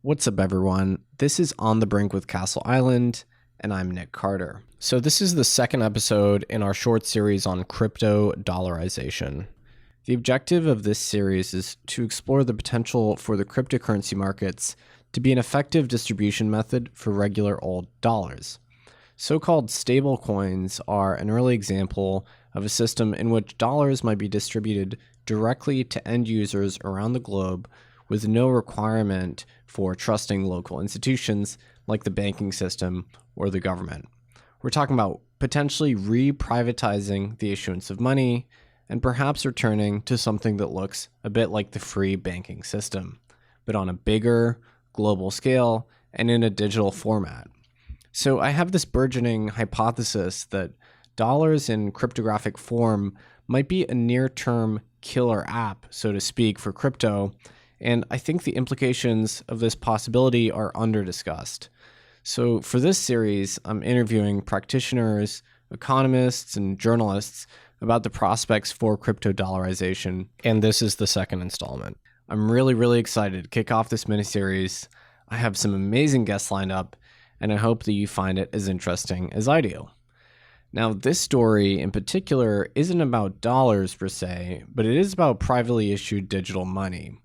What's up, everyone? This is On the Brink with Castle Island, and I'm Nick Carter. So this is the second episode in our short series on crypto dollarization. The objective of this series is to explore the potential for the cryptocurrency markets to be an effective distribution method for regular old dollars. So-called stablecoins are an early example of a system in which dollars might be distributed directly to end users around the globe with no requirement for trusting local institutions like the banking system or the government. We're talking about potentially re-privatizing the issuance of money and perhaps returning to something that looks a bit like the free banking system, but on a bigger global scale and in a digital format. So I have this burgeoning hypothesis that dollars in cryptographic form might be a near-term killer app, so to speak, for crypto, and I think the implications of this possibility are under-discussed. So for this series, I'm interviewing practitioners, economists, and journalists about the prospects for crypto dollarization, and this is the second installment. I'm really excited to kick off this miniseries. I have some amazing guests lined up, and I hope that you find it as interesting as I do. Now, this story in particular isn't about dollars per se, but it is about privately issued digital money.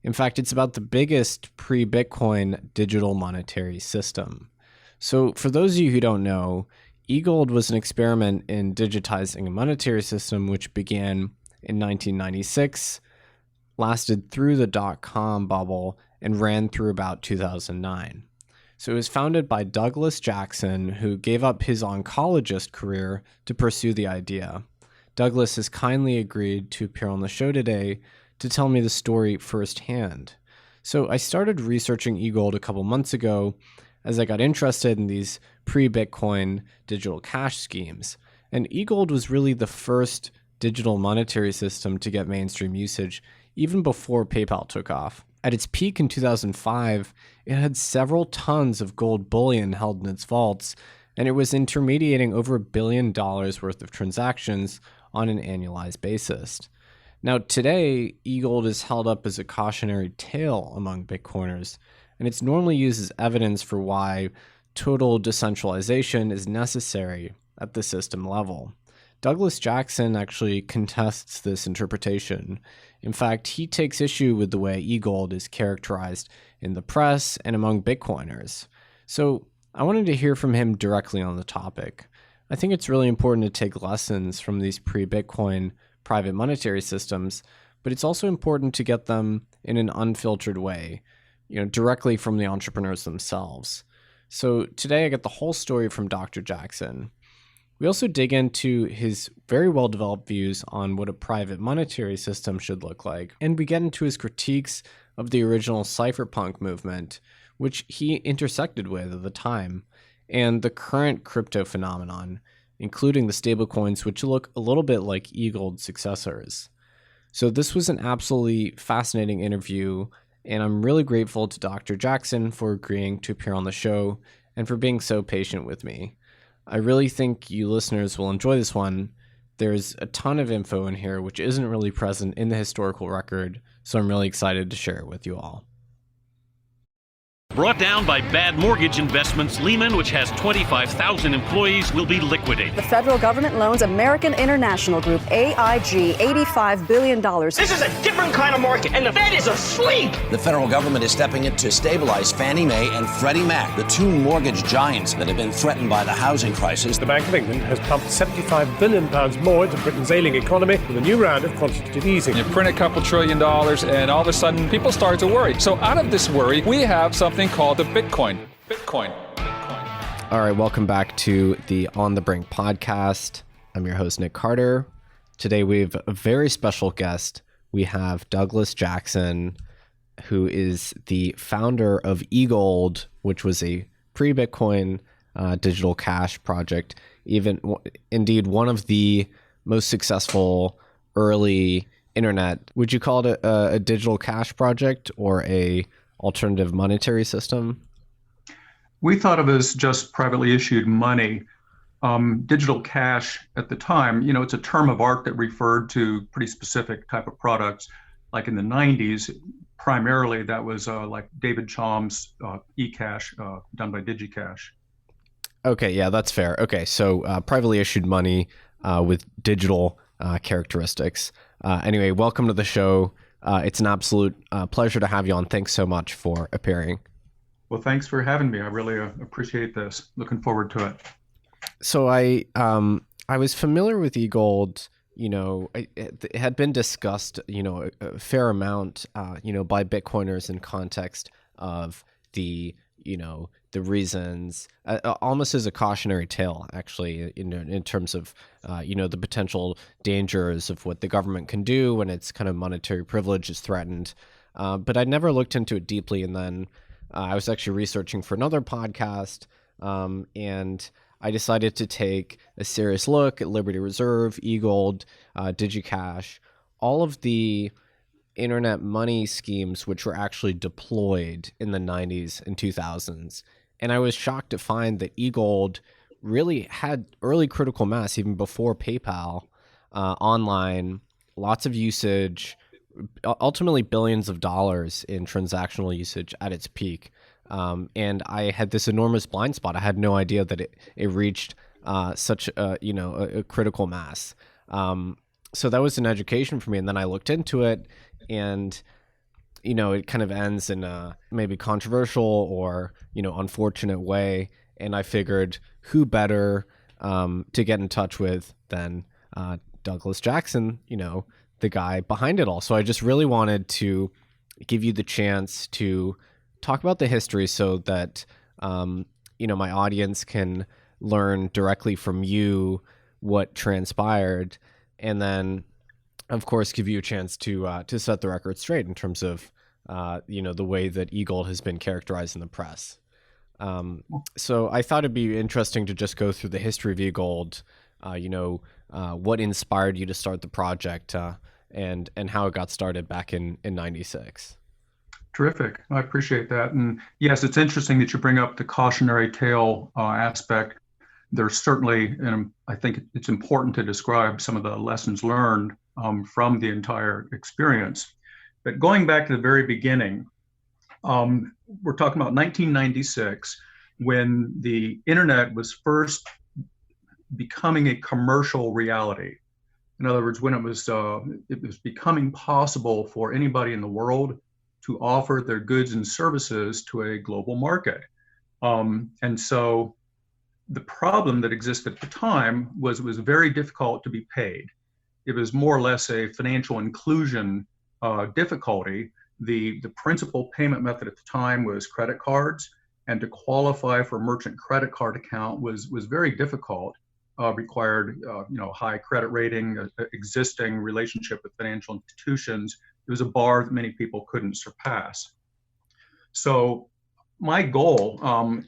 In fact, it's about the biggest pre-Bitcoin digital monetary system. So for those of you who don't know, e-gold was an experiment in digitizing a monetary system which began in 1996, lasted through the dot-com bubble, and ran through about 2009. So it was founded by Douglas Jackson, who gave up his oncologist career to pursue the idea. Douglas has kindly agreed to appear on the show today to tell me the story firsthand. So I started researching e-gold a couple months ago as I got interested in these pre-Bitcoin digital cash schemes. And e-gold was really the first digital monetary system to get mainstream usage, even before PayPal took off. At its peak in 2005, it had several tons of gold bullion held in its vaults, and it was intermediating over $1 billion worth of transactions on an annualized basis. Now, today, e-gold is held up as a cautionary tale among Bitcoiners, and it's normally used as evidence for why total decentralization is necessary at the system level. Douglas Jackson actually contests this interpretation. In fact, he takes issue with the way e-gold is characterized in the press and among Bitcoiners. So I wanted to hear from him directly on the topic. I think it's really important to take lessons from these pre-Bitcoin private monetary systems, but it's also important to get them in an unfiltered way, directly from the entrepreneurs themselves. So today I get the whole story from Dr. Jackson. We also dig into his very well-developed views on what a private monetary system should look like, and we get into his critiques of the original cypherpunk movement, which he intersected with at the time, and the current crypto phenomenon, including the stablecoins, which look a little bit like e-gold successors. So this was an absolutely fascinating interview, and I'm really grateful to Dr. Jackson for agreeing to appear on the show and for being so patient with me. I really think you listeners will enjoy this one. There's a ton of info in here which isn't really present in the historical record, so I'm really excited to share it with you all. Brought down by bad mortgage investments, Lehman, which has 25,000 employees, will be liquidated. The federal government loans American International Group, AIG, $85 billion. This is a different kind of market, and the Fed is asleep. The federal government is stepping in to stabilize Fannie Mae and Freddie Mac, the two mortgage giants that have been threatened by the housing crisis. The Bank of England has pumped £75 billion more into Britain's ailing economy with a new round of quantitative easing. You print a couple $1 trillion, and all of a sudden, people start to worry. So out of this worry, we have something called the Bitcoin. All right, welcome back to the On the Brink podcast. I'm your host, Nick Carter. Today we have a very special guest. We have Douglas Jackson, who is the founder of e-gold, which was a pre-Bitcoin digital cash project, indeed one of the most successful early internet. Would you call it a digital cash project or a alternative monetary system? We thought of it as just privately issued money. Digital cash at the time, it's a term of art that referred to pretty specific type of products. Like in the 90s, primarily that was like David Chaum's eCash done by DigiCash. Okay, yeah, that's fair. Okay, so privately issued money with digital characteristics. Anyway, welcome to the show. It's an absolute pleasure to have you on. Thanks so much for appearing. Well, thanks for having me. I really appreciate this. Looking forward to it. So I was familiar with eGold. It had been discussed, a fair amount, by Bitcoiners in context of the reasons, almost as a cautionary tale, actually, in terms of, the potential dangers of what the government can do when its kind of monetary privilege is threatened. But I never looked into it deeply. And then I was actually researching for another podcast, and I decided to take a serious look at Liberty Reserve, eGold, DigiCash, all of the internet money schemes which were actually deployed in the 90s and 2000s. And I was shocked to find that eGold really had early critical mass even before PayPal, online, lots of usage, ultimately billions of dollars in transactional usage at its peak. And I had this enormous blind spot. I had no idea that it reached such a critical mass. So that was an education for me. And then I looked into it, and it kind of ends in a maybe controversial or unfortunate way. And I figured, who better to get in touch with than Douglas Jackson, the guy behind it all. So I just really wanted to give you the chance to talk about the history so that my audience can learn directly from you what transpired, and then of course give you a chance to set the record straight in terms of the way that eGold has been characterized in the press. So I thought it'd be interesting to just go through the history of eGold, what inspired you to start the project, and how it got started back in 96. Terrific. I appreciate that. And yes, it's interesting that you bring up the cautionary tale aspect. There's certainly, and I think it's important to describe some of the lessons learned from the entire experience. But going back to the very beginning, we're talking about 1996, when the internet was first becoming a commercial reality. In other words, when it was becoming possible for anybody in the world to offer their goods and services to a global market. And so the problem that existed at the time was it was very difficult to be paid. It was more or less a financial inclusion difficulty. The principal payment method at the time was credit cards, and to qualify for a merchant credit card account was very difficult. Required high credit rating, existing relationship with financial institutions. It was a bar that many people couldn't surpass. So my goal,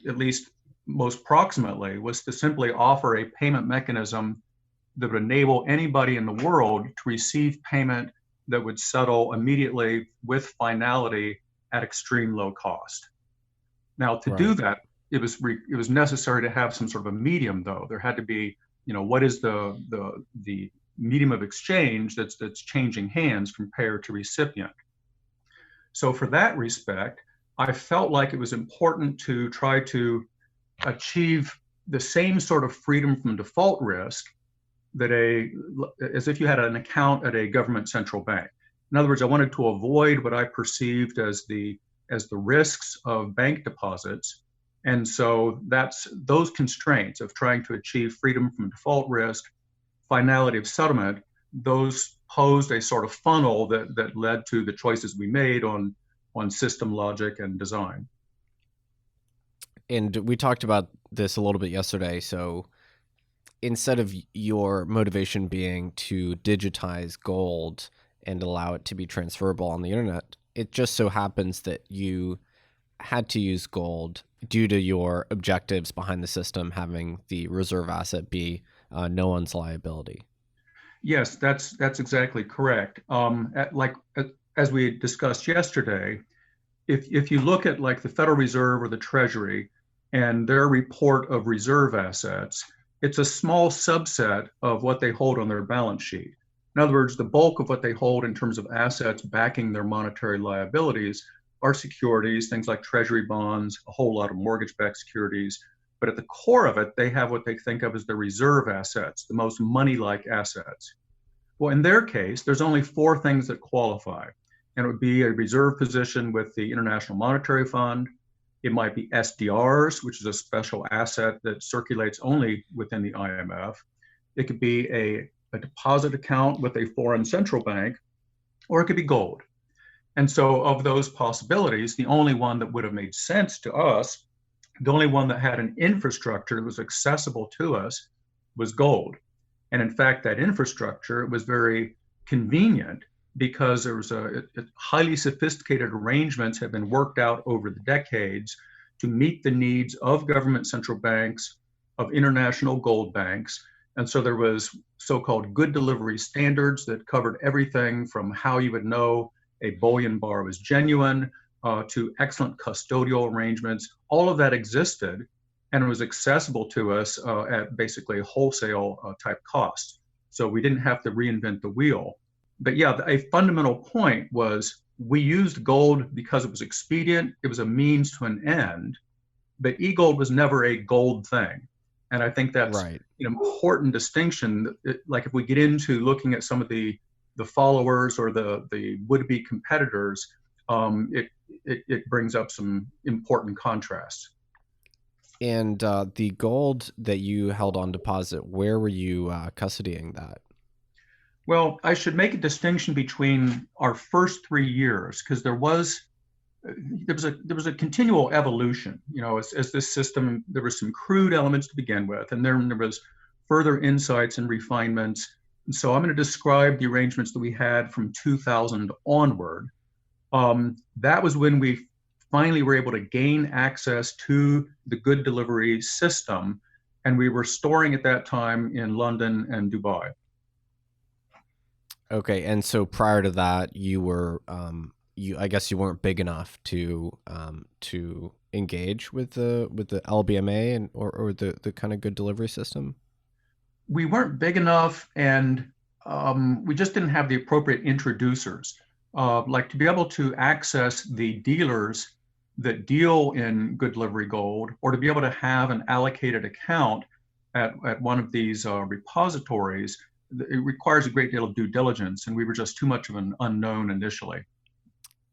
at least most proximately, was to simply offer a payment mechanism that would enable anybody in the world to receive payment that would settle immediately with finality at extreme low cost. Now, to do that, it was necessary to have some sort of a medium, though. There had to be, what is the medium of exchange that's changing hands from payer to recipient. So for that respect, I felt like it was important to try to achieve the same sort of freedom from default risk that as if you had an account at a government central bank. In other words, I wanted to avoid what I perceived as the risks of bank deposits. And so that's those constraints of trying to achieve freedom from default risk, finality of settlement, those posed a sort of funnel that led to the choices we made on system logic and design. And we talked about this a little bit yesterday. So instead of your motivation being to digitize gold and allow it to be transferable on the internet, it just so happens that you had to use gold due to your objectives behind the system, having the reserve asset be no one's liability. Yes, that's exactly correct. As we discussed yesterday, if you look at like the Federal Reserve or the Treasury and their report of reserve assets, it's a small subset of what they hold on their balance sheet. In other words, the bulk of what they hold in terms of assets backing their monetary liabilities are securities, things like treasury bonds, a whole lot of mortgage-backed securities. But at the core of it, they have what they think of as the reserve assets, the most money-like assets. Well, in their case, there's only 4 things that qualify. And it would be a reserve position with the International Monetary Fund. It might be SDRs, which is a special asset that circulates only within the IMF. It could be a deposit account with a foreign central bank, or it could be gold. And so of those possibilities, the only one that would have made sense to us, the only one that had an infrastructure that was accessible to us, was gold. And in fact, that infrastructure was very convenient because there was a highly sophisticated arrangements have been worked out over the decades to meet the needs of government central banks, of international gold banks. And so there was so-called good delivery standards that covered everything from how you would know a bullion bar was genuine to excellent custodial arrangements. All of that existed, and it was accessible to us at basically wholesale type cost. So we didn't have to reinvent the wheel. But yeah, a fundamental point was we used gold because it was expedient. It was a means to an end, but e-gold was never a gold thing. And I think that's Right. an important distinction. Like if we get into looking at some of the followers or the would-be competitors, it brings up some important contrasts. And the gold that you held on deposit, where were you custodying that? Well, I should make a distinction between our first 3 years, because there was a continual evolution. You know, as this system, there were some crude elements to begin with, and then there was further insights and refinements. And so I'm going to describe the arrangements that we had from 2000 onward. That was when we finally were able to gain access to the good delivery system, and we were storing at that time in London and Dubai. Okay, and so prior to that, you were I guess you weren't big enough to engage with the LBMA and or the kind of good delivery system. We weren't big enough, and we just didn't have the appropriate introducers. Like to be able to access the dealers that deal in good delivery gold, or to be able to have an allocated account at one of these repositories, it requires a great deal of due diligence, and we were just too much of an unknown initially.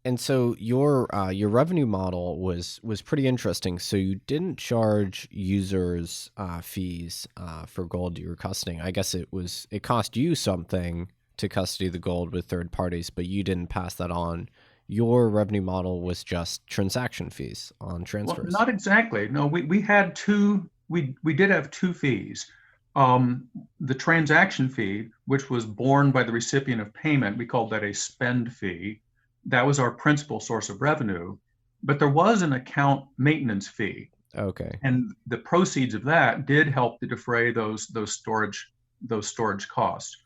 And so your revenue model was pretty interesting. So you didn't charge users fees for gold you were custodying. I guess it cost you something to custody the gold with third parties, but you didn't pass that on. Your revenue model was just transaction fees on transfers. Well, not exactly. No, we had two. We did have 2 fees. The transaction fee, which was borne by the recipient of payment, we called that a spend fee. That was our principal source of revenue, but there was an account maintenance fee. Okay. And the proceeds of that did help to defray those storage costs.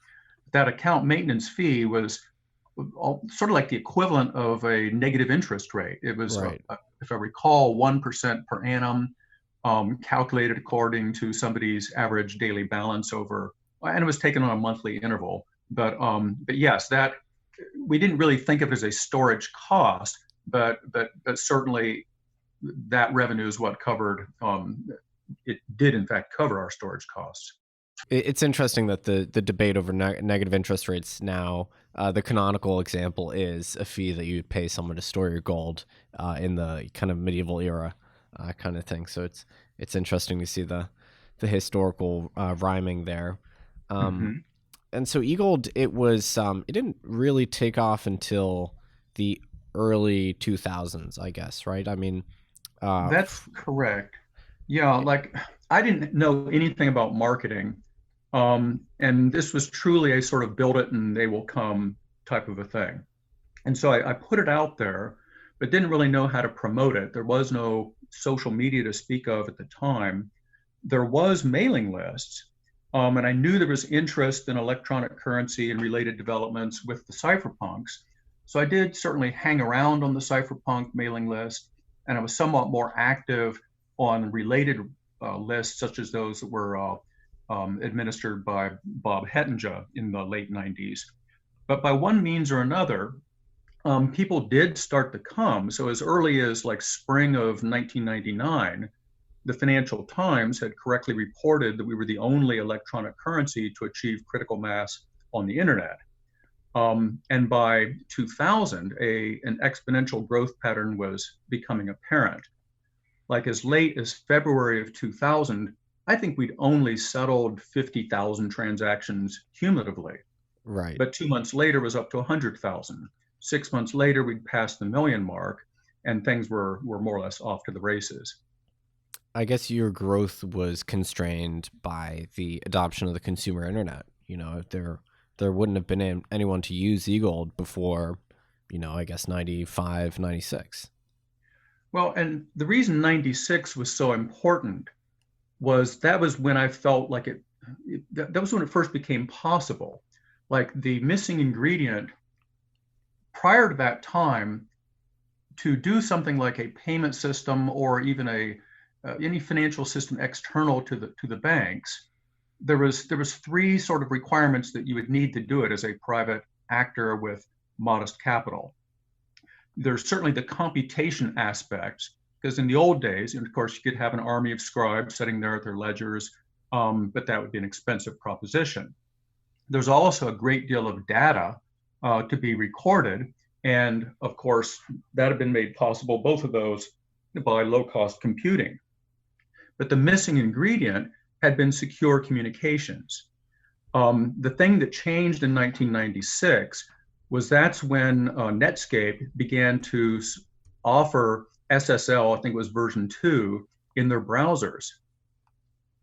That account maintenance fee was sort of like the equivalent of a negative interest rate. It was, right. If I recall, 1% per annum, calculated according to somebody's average daily balance over, and it was taken on a monthly interval. But yes, that we didn't really think of it as a storage cost, but certainly that revenue is what covered. It did in fact cover our storage costs. It's interesting that the debate over negative interest rates now, the canonical example is a fee that you pay someone to store your gold in the kind of medieval era kind of thing. So it's interesting to see the historical rhyming there. And so eGold, it didn't really take off until the early 2000s, I guess, right? I mean, that's correct. Yeah, like I didn't know anything about marketing. And this was truly a sort of build it and they will come type of a thing. And so I put it out there, but didn't really know how to promote it. There was no social media to speak of at the time. There was mailing lists. And I knew there was interest in electronic currency and related developments with the cypherpunks. So I did certainly hang around on the cypherpunk mailing list, and I was somewhat more active on related lists, such as those that were administered by Bob Hettinger in the late 90s. But by one means or another, people did start to come. So as early as like spring of 1999, the Financial Times had correctly reported that we were the only electronic currency to achieve critical mass on the internet. And by 2000, an exponential growth pattern was becoming apparent. Like as late as February of 2000, I think we'd only settled 50,000 transactions cumulatively. Right. But 2 months later was up to 100,000. 6 months later, we'd passed the million mark, and things were more or less off to the races. I guess your growth was constrained by the adoption of the consumer internet. You know, there wouldn't have been anyone to use eGold before, you know, I guess 95, 96. Well, and the reason 96 was so important was that was when I felt like that was when it first became possible. Like the missing ingredient prior to that time, to do something like a payment system or even any financial system external to the banks, there was three sort of requirements that you would need to do it as a private actor with modest capital. There's certainly the computation aspects, because in the old days, and of course, you could have an army of scribes sitting there at their ledgers, but that would be an expensive proposition. There's also a great deal of data to be recorded, and of course, that had been made possible, both of those, by low-cost computing. But the missing ingredient had been secure communications. The thing that changed in 1996 was that's when Netscape began to offer SSL, I think it was version 2, in their browsers.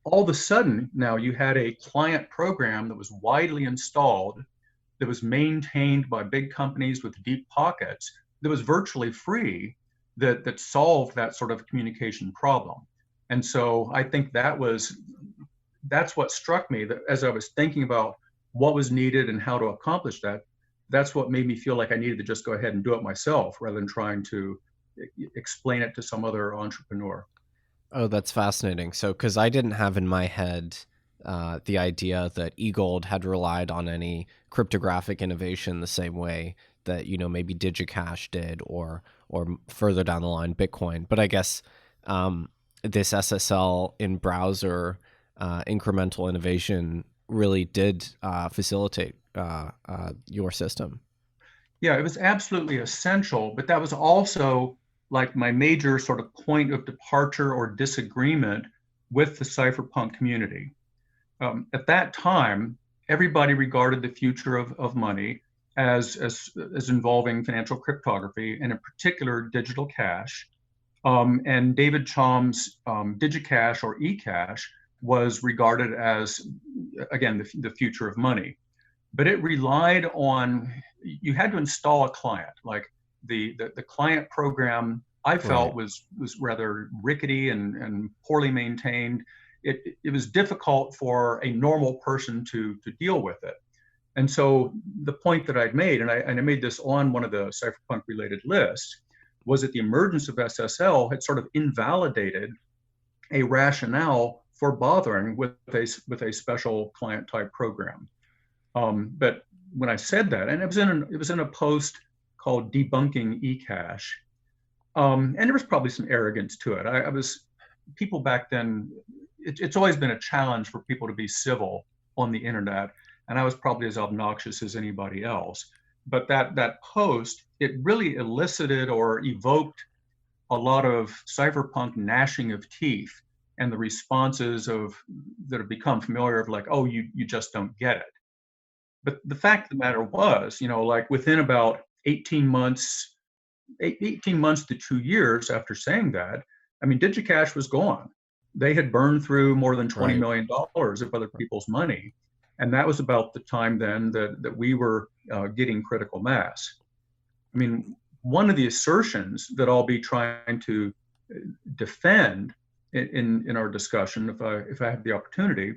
All of a sudden, now you had a client program that was widely installed, that was maintained by big companies with deep pockets, that was virtually free, that solved that sort of communication problem. And so I think that's what struck me, that as I was thinking about what was needed and how to accomplish that, that's what made me feel like I needed to just go ahead and do it myself rather than trying to explain it to some other entrepreneur. Oh, that's fascinating. So, because I didn't have in my head the idea that eGold had relied on any cryptographic innovation the same way that, you know, maybe DigiCash did or further down the line, Bitcoin. But I guess this SSL in browser incremental innovation really did facilitate your system. Yeah, it was absolutely essential, but that was also like my major sort of point of departure or disagreement with the cypherpunk community. At that time, everybody regarded the future of money as involving financial cryptography, and in particular digital cash. And David Chaum's DigiCash or eCash was regarded as, again, the future of money. But it relied on, you had to install a client. Like the client program, I felt was rather rickety and poorly maintained. It was difficult for a normal person to deal with it. And so the point that I'd made, and I made this on one of the cypherpunk related lists, was that the emergence of SSL had sort of invalidated a rationale for bothering with a special client type program. But when I said that, and it was in a post called Debunking eCash, and there was probably some arrogance to it. People back then, it's always been a challenge for people to be civil on the internet, and I was probably as obnoxious as anybody else. But that post, it really elicited or evoked a lot of cypherpunk gnashing of teeth, and the responses that have become familiar of like, oh, you just don't get it. But the fact of the matter was, like within about 18 months to 2 years after saying that, I mean, DigiCash was gone. They had burned through more than $20 million of other people's money. And that was about the time then that we were getting critical mass. I mean, one of the assertions that I'll be trying to defend in our discussion, if I have the opportunity,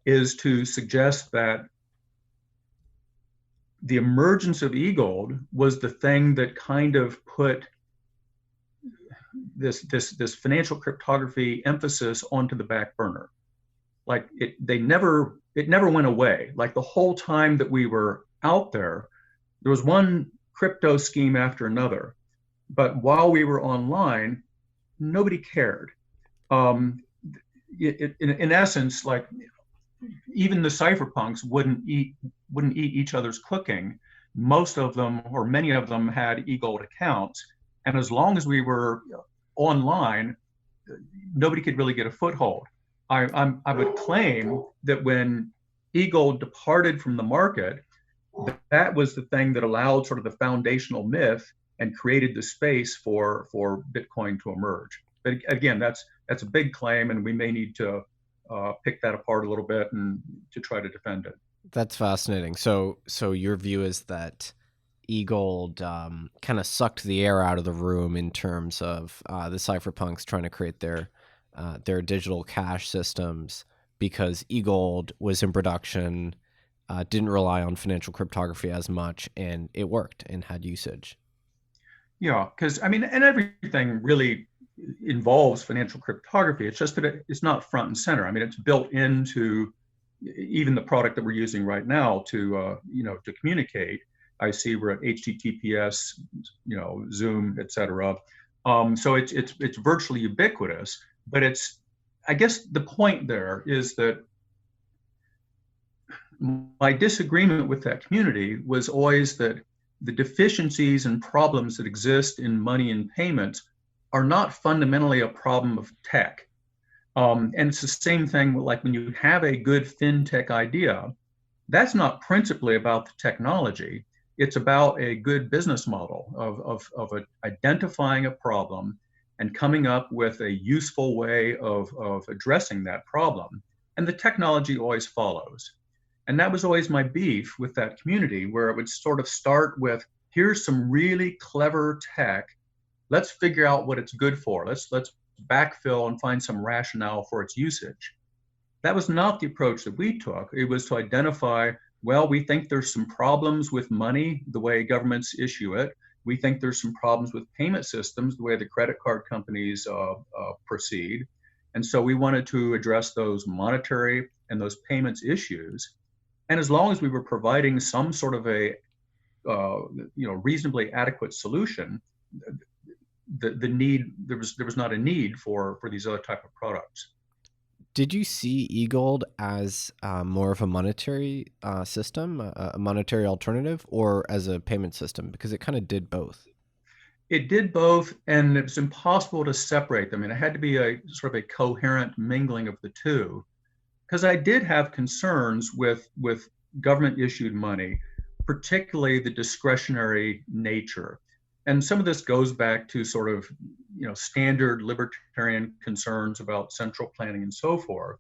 is to suggest that the emergence of eGold was the thing that kind of put this financial cryptography emphasis onto the back burner. like it never went away. Like the whole time that we were out there was one crypto scheme after another. But while we were online, nobody cared. In essence, like even the cypherpunks wouldn't eat each other's cooking. Most of them, or many of them, had e-gold accounts, and as long as we were online, nobody could really get a foothold. I would claim that when e-gold departed from the market, that was the thing that allowed sort of the foundational myth and created the space for Bitcoin to emerge. But again, that's a big claim, and we may need to pick that apart a little bit and to try to defend it. That's fascinating. So your view is that e-gold kind of sucked the air out of the room in terms of the cypherpunks trying to create their digital cash systems, because e-gold was in production, didn't rely on financial cryptography as much, and it worked and had usage. Yeah, because I mean, and everything really involves financial cryptography. It's just that it's not front and center. I mean, it's built into even the product that we're using right now to to communicate. I see we're at HTTPS, Zoom, et cetera. So it's virtually ubiquitous. But I guess the point there is that my disagreement with that community was always that the deficiencies and problems that exist in money and payments are not fundamentally a problem of tech. And it's the same thing like when you have a good fintech idea, that's not principally about the technology. It's about a good business model of identifying a problem and coming up with a useful way of addressing that problem. And the technology always follows. And that was always my beef with that community, where it would sort of start with, here's some really clever tech. Let's figure out what it's good for. Let's backfill and find some rationale for its usage. That was not the approach that we took. It was to identify, well, we think there's some problems with money, the way governments issue it. We think there's some problems with payment systems, the way the credit card companies proceed. And so we wanted to address those monetary and those payments issues. And as long as we were providing some sort of a reasonably adequate solution, there was not a need for these other type of products. Did you see e-gold as more of a monetary system, a monetary alternative, or as a payment system? Because it kind of did both. It did both, and it was impossible to separate them. And it had to be a sort of a coherent mingling of the two. Because I did have concerns with government issued money, particularly the discretionary nature. And some of this goes back to sort of, standard libertarian concerns about central planning and so forth.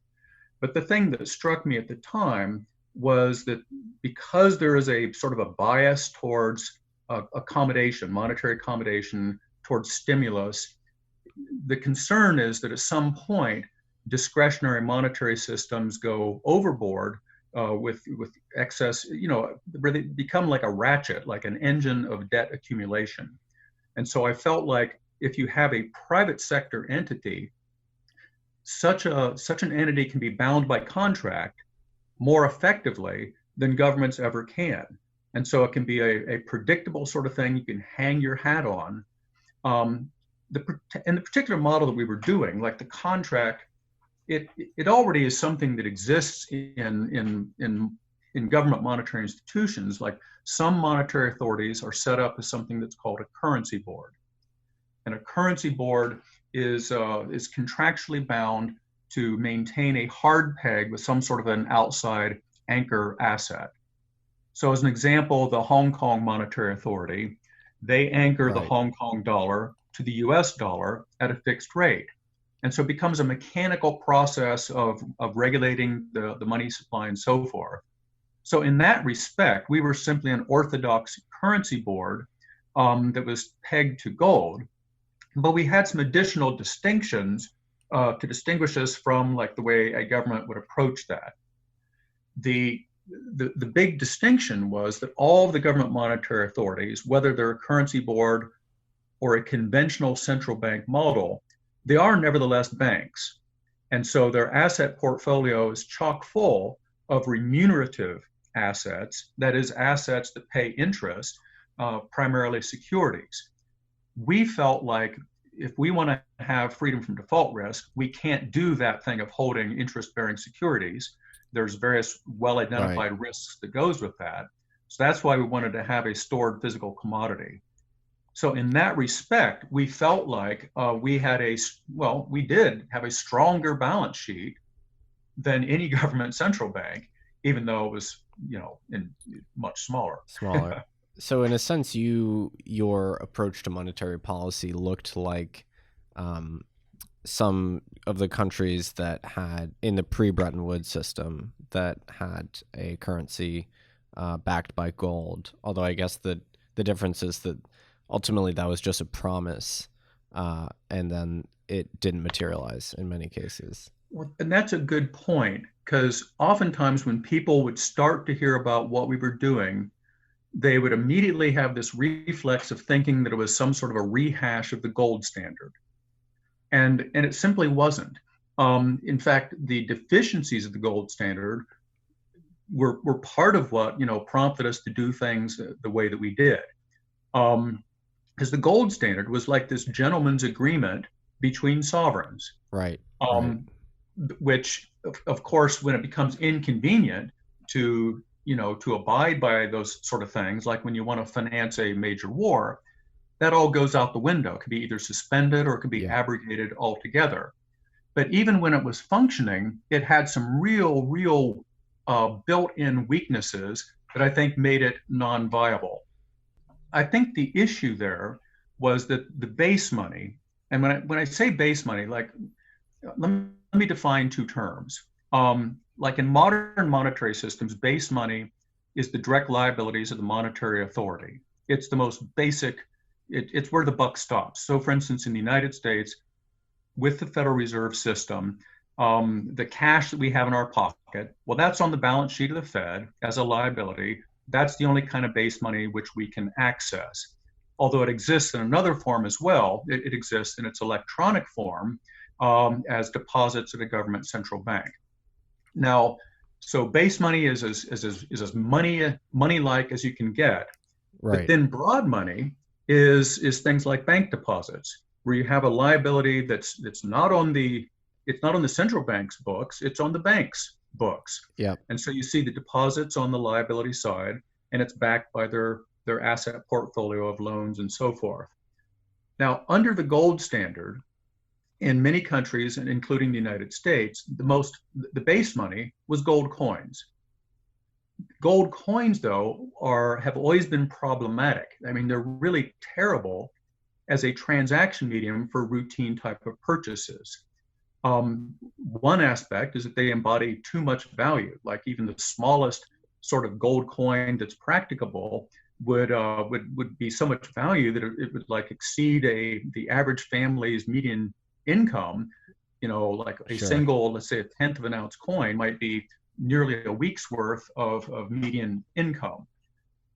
But the thing that struck me at the time was that because there is a sort of a bias towards accommodation, monetary accommodation, towards stimulus, the concern is that at some point, discretionary monetary systems go overboard with excess, where they become like a ratchet, like an engine of debt accumulation. And so I felt like if you have a private sector entity, such an entity can be bound by contract more effectively than governments ever can. And so it can be a predictable sort of thing you can hang your hat on. The particular model that we were doing, like the contract, it already is something that exists in government monetary institutions. Like some monetary authorities are set up as something that's called a currency board. And a currency board is contractually bound to maintain a hard peg with some sort of an outside anchor asset. So as an example, the Hong Kong Monetary Authority, they anchor the Hong Kong dollar to the US dollar at a fixed rate. And so it becomes a mechanical process of regulating the money supply and so forth. So in that respect, we were simply an orthodox currency board that was pegged to gold. But we had some additional distinctions to distinguish us from like the way a government would approach that. The big distinction was that all of the government monetary authorities, whether they're a currency board or a conventional central bank model, they are nevertheless banks. And so their asset portfolio is chock full of remunerative assets, that is, assets that pay interest, primarily securities. We felt like if we want to have freedom from default risk, we can't do that thing of holding interest-bearing securities. There's various well-identified risks that goes with that. So that's why we wanted to have a stored physical commodity. So in that respect, we felt like we did have a stronger balance sheet than any government central bank, even though it was, much smaller. Smaller. So in a sense, your approach to monetary policy looked like some of the countries that had, in the pre-Bretton Woods system, that had a currency backed by gold. Although I guess the difference is that ultimately that was just a promise, and then it didn't materialize in many cases. Well, and that's a good point, because oftentimes when people would start to hear about what we were doing, they would immediately have this reflex of thinking that it was some sort of a rehash of the gold standard. And it simply wasn't. In fact, the deficiencies of the gold standard were part of what, prompted us to do things the way that we did. Because the gold standard was like this gentleman's agreement between sovereigns. Right. Which, of course, when it becomes inconvenient to abide by those sort of things, like when you want to finance a major war, that all goes out the window. It could be either suspended or it could be abrogated altogether. But even when it was functioning, it had some real built-in weaknesses that I think made it non-viable. I think the issue there was that the base money, and when I say base money, like, let me define two terms. Like in modern monetary systems, base money is the direct liabilities of the monetary authority. It's the most basic, it's where the buck stops. So for instance, in the United States, with the Federal Reserve System, the cash that we have in our pocket, well, that's on the balance sheet of the Fed as a liability. That's the only kind of base money which we can access. Although it exists in another form as well, it exists in its electronic form as deposits at a government central bank. Now, so base money is as money-like as you can get. Right. But then broad money is things like bank deposits, where you have a liability that's not on the central bank's books, it's on the bank's books. Yeah. And so you see the deposits on the liability side, and it's backed by their asset portfolio of loans and so forth. Now, under the gold standard, in many countries, and including the United States, the base money was gold coins. Gold coins, though, have always been problematic. I mean, they're really terrible as a transaction medium for routine type of purchases. One aspect is that they embody too much value. Like even the smallest sort of gold coin that's practicable would be so much value that it would like exceed the average family's median income. Like a single, let's say a 1/10 of an ounce coin might be nearly a week's worth of median income.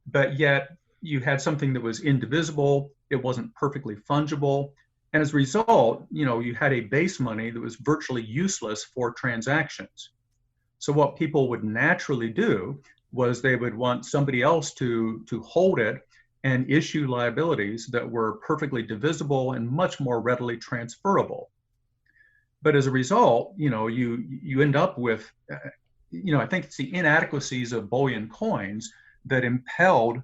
But yet you had something that was indivisible, it wasn't perfectly fungible, and as a result, you had a base money that was virtually useless for transactions. So what people would naturally do was they would want somebody else to hold it and issue liabilities that were perfectly divisible and much more readily transferable. But as a result, you end up with, I think it's the inadequacies of bullion coins that impelled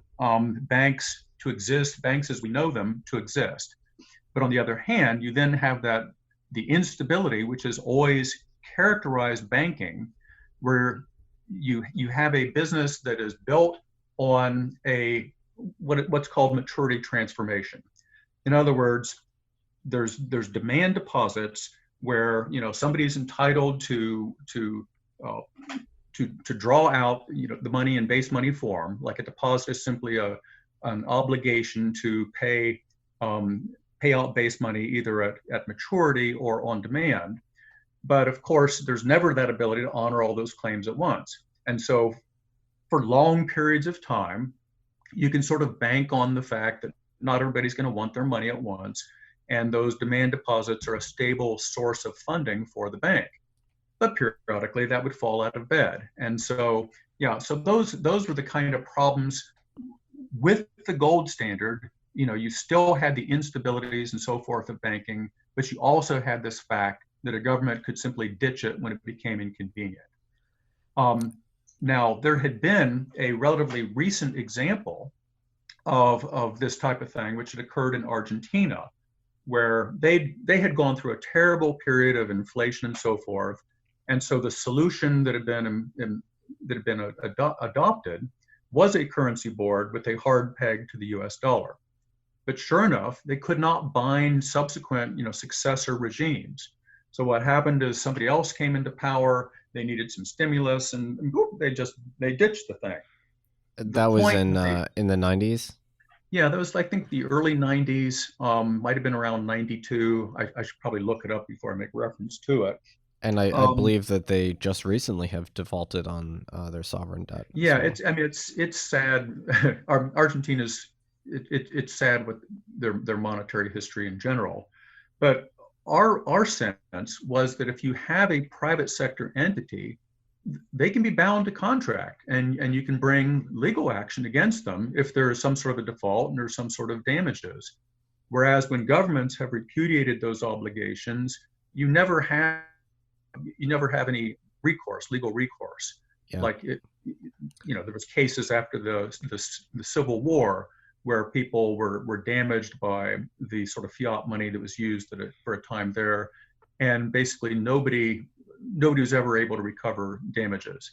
banks to exist, banks as we know them to exist. But on the other hand, you then have the instability, which has always characterized banking, where you have a business that is built on what's called maturity transformation. In other words, there's demand deposits where somebody's entitled to draw out the money in base money form. Like a deposit is simply an obligation to pay out base money either at maturity or on demand. But of course, there's never that ability to honor all those claims at once. And so for long periods of time, you can sort of bank on the fact that not everybody's going to want their money at once. And those demand deposits are a stable source of funding for the bank. but periodically that would fall out of bed. And so, yeah, so those were the kind of problems with the gold standard. You still had the instabilities and so forth of banking, but you also had this fact that a government could simply ditch it when it became inconvenient. Now, there had been a relatively recent example of this type of thing, which had occurred in Argentina, where they had gone through a terrible period of inflation and so forth. And so the solution that had been adopted was a currency board with a hard peg to the US dollar. But sure enough, they could not bind subsequent, successor regimes. So what happened is somebody else came into power, they needed some stimulus, and whoop, they ditched the thing. That was in the 90s? Yeah, that was, I think, the early 90s, might have been around 92. I should probably look it up before I make reference to it. And I believe that they just recently have defaulted on their sovereign debt. Yeah, it's sad. Argentina's it's sad with their monetary history in general, but our sense was that if you have a private sector entity, they can be bound to contract, and you can bring legal action against them if there is some sort of a default and there's some sort of damages. Whereas when governments have repudiated those obligations, you never have any recourse, legal recourse. Yeah. Like there was cases after the Civil War where people were damaged by the sort of fiat money that was used for a time there, and basically nobody was ever able to recover damages.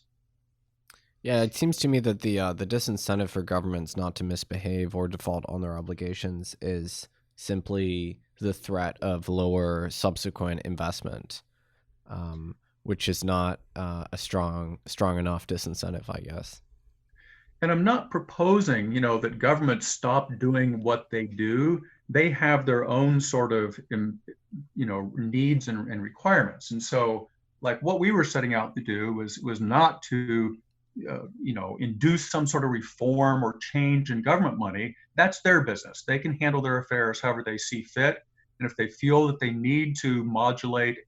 Yeah, it seems to me that the disincentive for governments not to misbehave or default on their obligations is simply the threat of lower subsequent investment, which is not a strong enough disincentive, I guess. And I'm not proposing, that governments stop doing what they do. They have their own sort of, needs and requirements. And so, like, what we were setting out to do was not to, induce some sort of reform or change in government money. That's their business. They can handle their affairs however they see fit. And if they feel that they need to modulate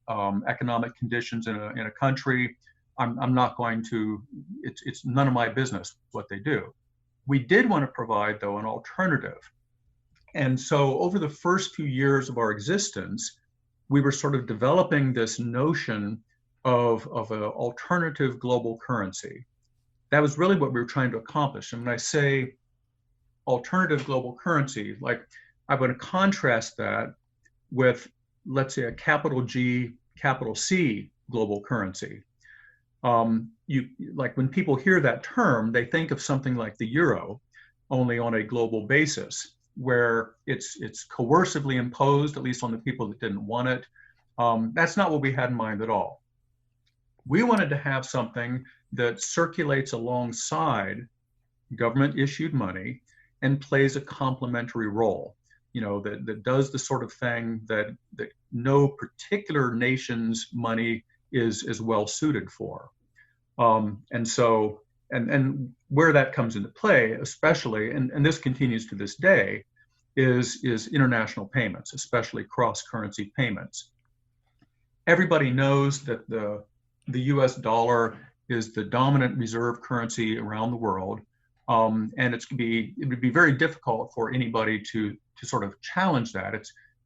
economic conditions in a country, I'm not going to, it's none of my business what they do. We did want to provide, though, an alternative. And so over the first few years of our existence, we were sort of developing this notion of an alternative global currency. That was really what we were trying to accomplish. And when I say alternative global currency, like, I'm going to contrast that with, let's say, a capital G, capital C global currency. Like, when people hear that term, they think of something like the euro, only on a global basis, where it's coercively imposed, at least on the people that didn't want it. That's not what we had in mind at all. We wanted to have something that circulates alongside government issued money and plays a complementary role, that does the sort of thing that no particular nation's money is well suited for. And so, and where that comes into play, especially, and this continues to this day, is international payments, especially cross-currency payments. Everybody knows that the US dollar is the dominant reserve currency around the world. And it would be very difficult for anybody to sort of challenge that.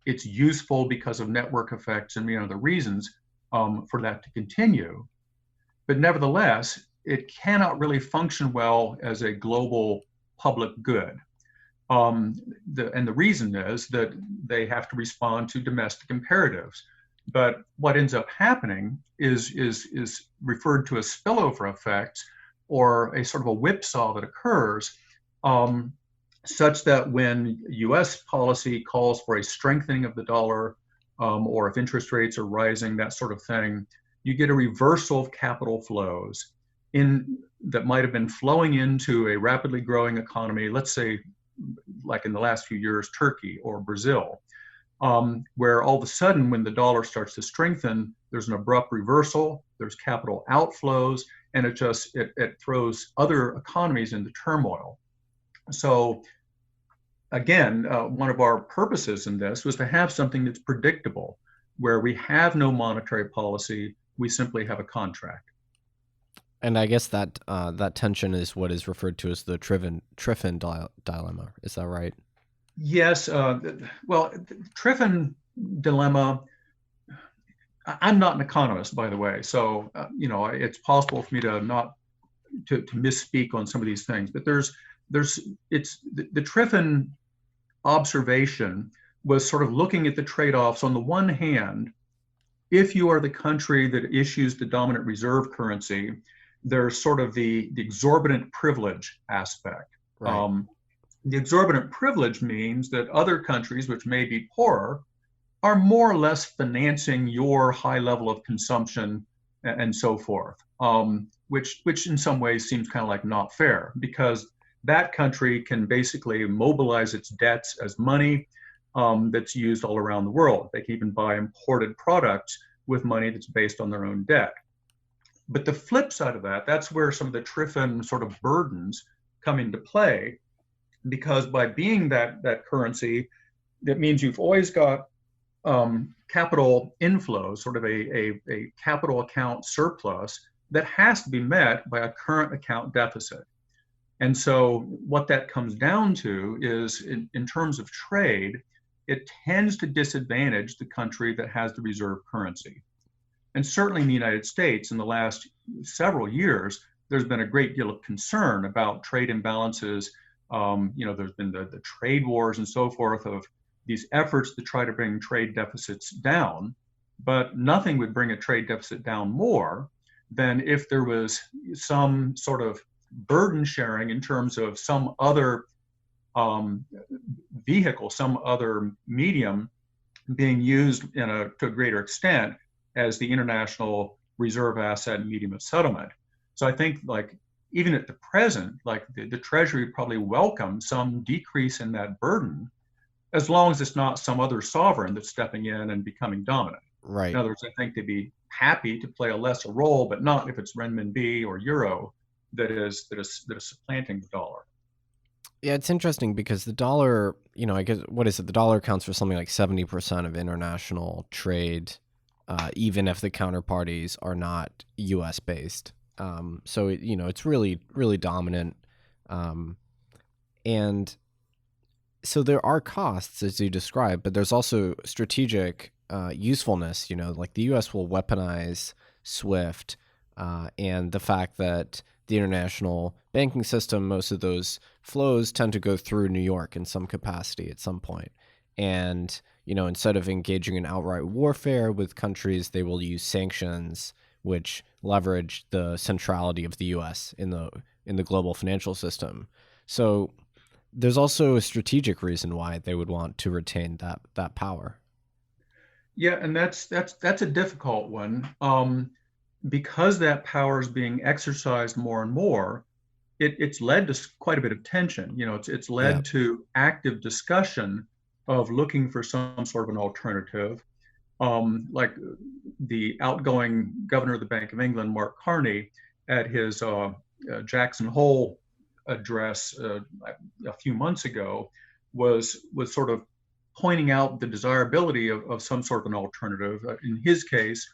It's useful because of network effects and the reasons for that to continue. But nevertheless, it cannot really function well as a global public good. And the reason is that they have to respond to domestic imperatives. But what ends up happening is referred to as spillover effects, or a sort of a whipsaw that occurs, such that when US policy calls for a strengthening of the dollar, or if interest rates are rising, that sort of thing, you get a reversal of capital flows that might have been flowing into a rapidly growing economy, let's say, like in the last few years, Turkey or Brazil, where all of a sudden, when the dollar starts to strengthen, there's an abrupt reversal, there's capital outflows, and it throws other economies into turmoil. So again, one of our purposes in this was to have something that's predictable, where we have no monetary policy, We simply have a contract. And I guess that that tension is what is referred to as the Triffin dilemma. Is that right? Yes. Well, the Triffin dilemma. I'm not an economist, by the way, so it's possible for me to not to misspeak on some of these things. But it's the Triffin observation was sort of looking at the trade-offs. On the one hand, if you are the country that issues the dominant reserve currency, there's sort of the exorbitant privilege aspect. Right. The exorbitant privilege means that other countries, which may be poorer, are more or less financing your high level of consumption and so forth, which in some ways seems kind of like not fair, because that country can basically mobilize its debts as money that's used all around the world. They can even buy imported products with money that's based on their own debt. But the flip side of that, that's where some of the Triffin sort of burdens come into play, because by being that currency, that means you've always got capital inflows, sort of a capital account surplus that has to be met by a current account deficit. And so what that comes down to is, in terms of trade, it tends to disadvantage the country that has the reserve currency. And certainly in the United States, in the last several years, there's been a great deal of concern about trade imbalances. There's been the trade wars and so forth, of these efforts to try to bring trade deficits down, but nothing would bring a trade deficit down more than if there was some sort of burden sharing in terms of some other vehicle, some other medium being used to a greater extent as the international reserve asset and medium of settlement. So I think, like, even at the present, like the Treasury would probably welcome some decrease in that burden, as long as it's not some other sovereign that's stepping in and becoming dominant. Right. In other words, I think they'd be happy to play a lesser role, but not if it's renminbi or euro that is supplanting the dollar. Yeah, it's interesting because the dollar, I guess, what is it? The dollar accounts for something like 70% of international trade, even if the counterparties are not U.S. based. So it's really, really dominant, and so there are costs, as you described, but there's also strategic usefulness. Like the U.S. will weaponize SWIFT, and the fact that the international banking system, most of those flows tend to go through New York in some capacity at some point. And, instead of engaging in outright warfare with countries, they will use sanctions, which leverage the centrality of the U.S. in the global financial system. So there's also a strategic reason why they would want to retain that power. Yeah, and that's a difficult one. Because that power is being exercised more and more, it's led to quite a bit of tension. It's led to active discussion of looking for some sort of an alternative. Like the outgoing governor of the Bank of England, Mark Carney, at his Jackson Hole address a few months ago, was sort of pointing out the desirability of some sort of an alternative. In his case,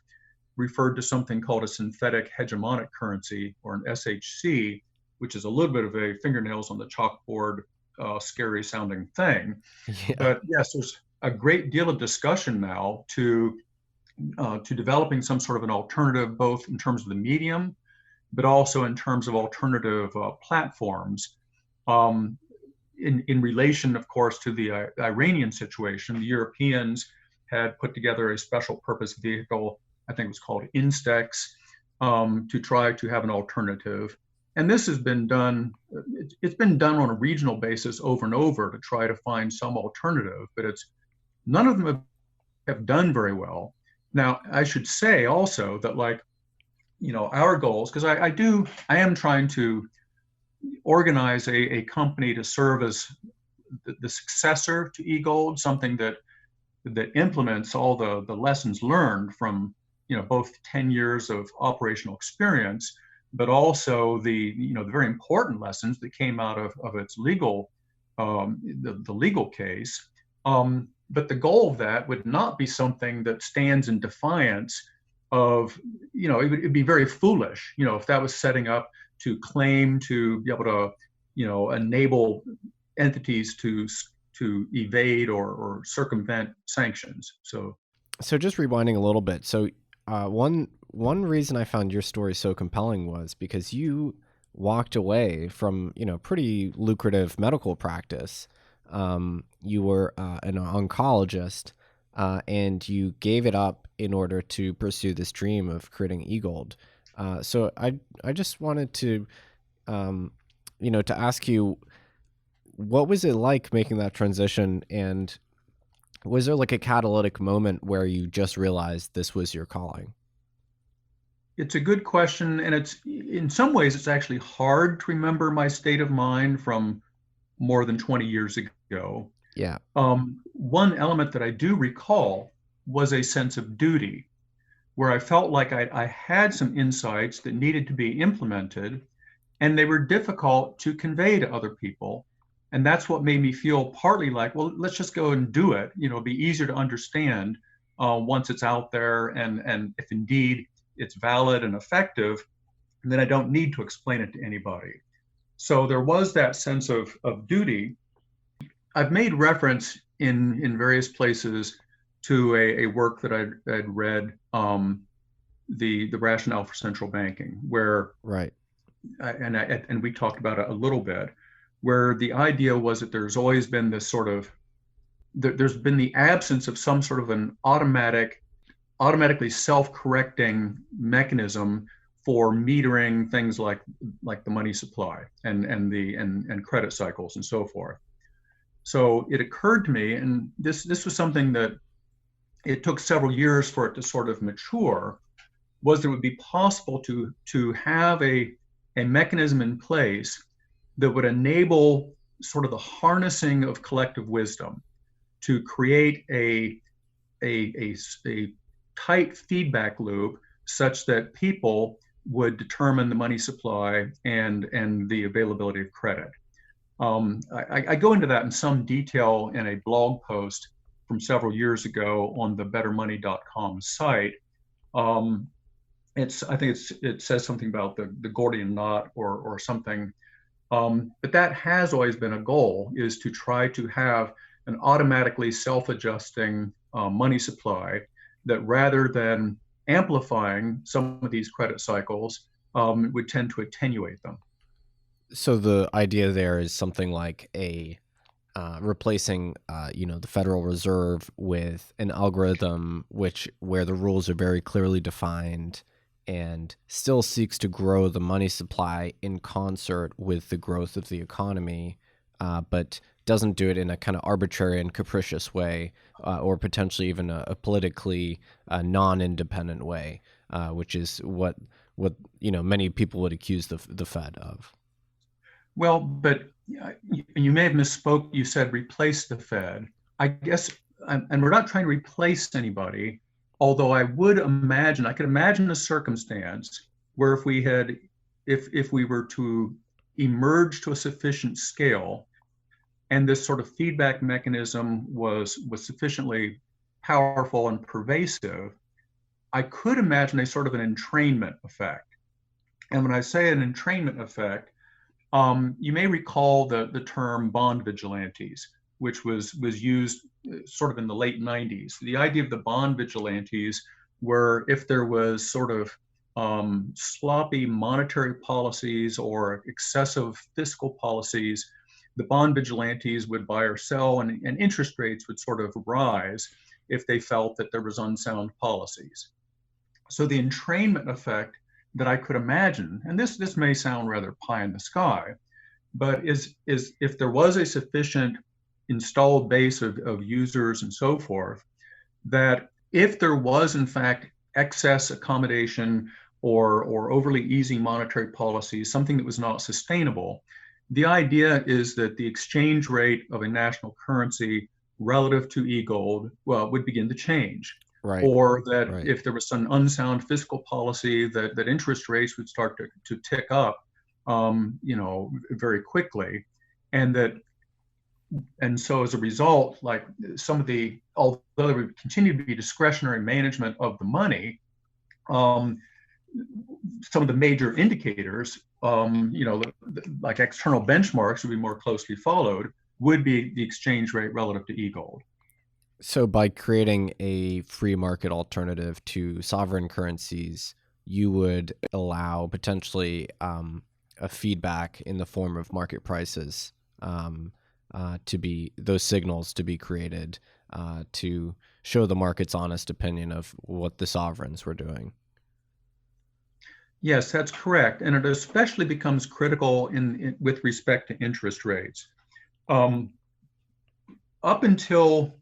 referred to something called a synthetic hegemonic currency, or an SHC, which is a little bit of a fingernails on the chalkboard, scary sounding thing. Yeah. But yes, there's a great deal of discussion now to developing some sort of an alternative, both in terms of the medium, but also in terms of alternative platforms. In relation, of course, to the Iranian situation, the Europeans had put together a special purpose vehicle, I think it was called Instex, to try to have an alternative. And this has been done, it's been done on a regional basis over and over to try to find some alternative, but none of them have done very well. Now, I should say also that, like, our goals, because I am trying to organize a company to serve as the successor to eGold, something that implements all the lessons learned from both 10 years of operational experience, but also the very important lessons that came out of its legal the legal case. But the goal of that would not be something that stands in defiance of, it'd be very foolish, if that was setting up to claim to be able to, enable entities to evade or circumvent sanctions. So just rewinding a little bit. So one reason I found your story so compelling was because you walked away from, pretty lucrative medical practice. You were an oncologist, and you gave it up in order to pursue this dream of creating eGold. So I just wanted to, to ask you, what was it like making that transition, and was there like a catalytic moment where you just realized this was your calling? it's a good question, and it's in some ways it's actually hard to remember my state of mind from more than 20 years ago. Yeah. One element that I do recall was a sense of duty, where I felt like I had some insights that needed to be implemented, and they were difficult to convey to other people. And that's what made me feel partly like, well, let's just go and do it. It'll be easier to understand once it's out there, and if indeed it's valid and effective, then I don't need to explain it to anybody. So there was that sense of duty. I've made reference in various places to a work that I'd read, the rationale for central banking, where Right. and we talked about it a little bit, where the idea was that there's always been this sort of there's been the absence of some sort of an automatically self-correcting mechanism for metering things like the money supply and credit cycles and so forth. So it occurred to me, and this was something that it took several years for it to sort of mature, was that it would be possible to have a mechanism in place that would enable sort of the harnessing of collective wisdom to create a tight feedback loop such that people would determine the money supply and the availability of credit. I go into that in some detail in a blog post from several years ago on the bettermoney.com site. I think it says something about the Gordian knot or something. But that has always been a goal, is to try to have an automatically self-adjusting money supply that, rather than amplifying some of these credit cycles, would tend to attenuate them. So the idea there is something like a replacing, the Federal Reserve with an algorithm where the rules are very clearly defined and still seeks to grow the money supply in concert with the growth of the economy, but doesn't do it in a kind of arbitrary and capricious way, or potentially even a politically non-independent way, which is what many people would accuse the Fed of. Well, but you may have misspoke. You said replace the Fed. I guess, and we're not trying to replace anybody, although I could imagine a circumstance where if we were to emerge to a sufficient scale, and this sort of feedback mechanism was sufficiently powerful and pervasive, I could imagine a sort of an entrainment effect. And when I say an entrainment effect, you may recall the term bond vigilantes, which was used sort of in the late 90s. The idea of the bond vigilantes were, if there was sort of sloppy monetary policies or excessive fiscal policies, the bond vigilantes would buy or sell, and interest rates would sort of rise if they felt that there was unsound policies. So the entrainment effect that I could imagine, and this may sound rather pie in the sky, but is if there was a sufficient installed base of users and so forth, that if there was in fact excess accommodation or overly easy monetary policies, something that was not sustainable, the idea is that the exchange rate of a national currency relative to eGold, would begin to change. Right. Or that Right. if there was some unsound fiscal policy, that interest rates would start to tick up, very quickly. And so as a result, like although there would continue to be discretionary management of the money, um, some of the major indicators, like external benchmarks would be more closely followed, would be the exchange rate relative to e-gold. So by creating a free market alternative to sovereign currencies, you would allow potentially a feedback in the form of market prices to be those signals to be created to show the market's honest opinion of what the sovereigns were doing. Yes, that's correct. And it especially becomes critical with respect to interest rates. Up until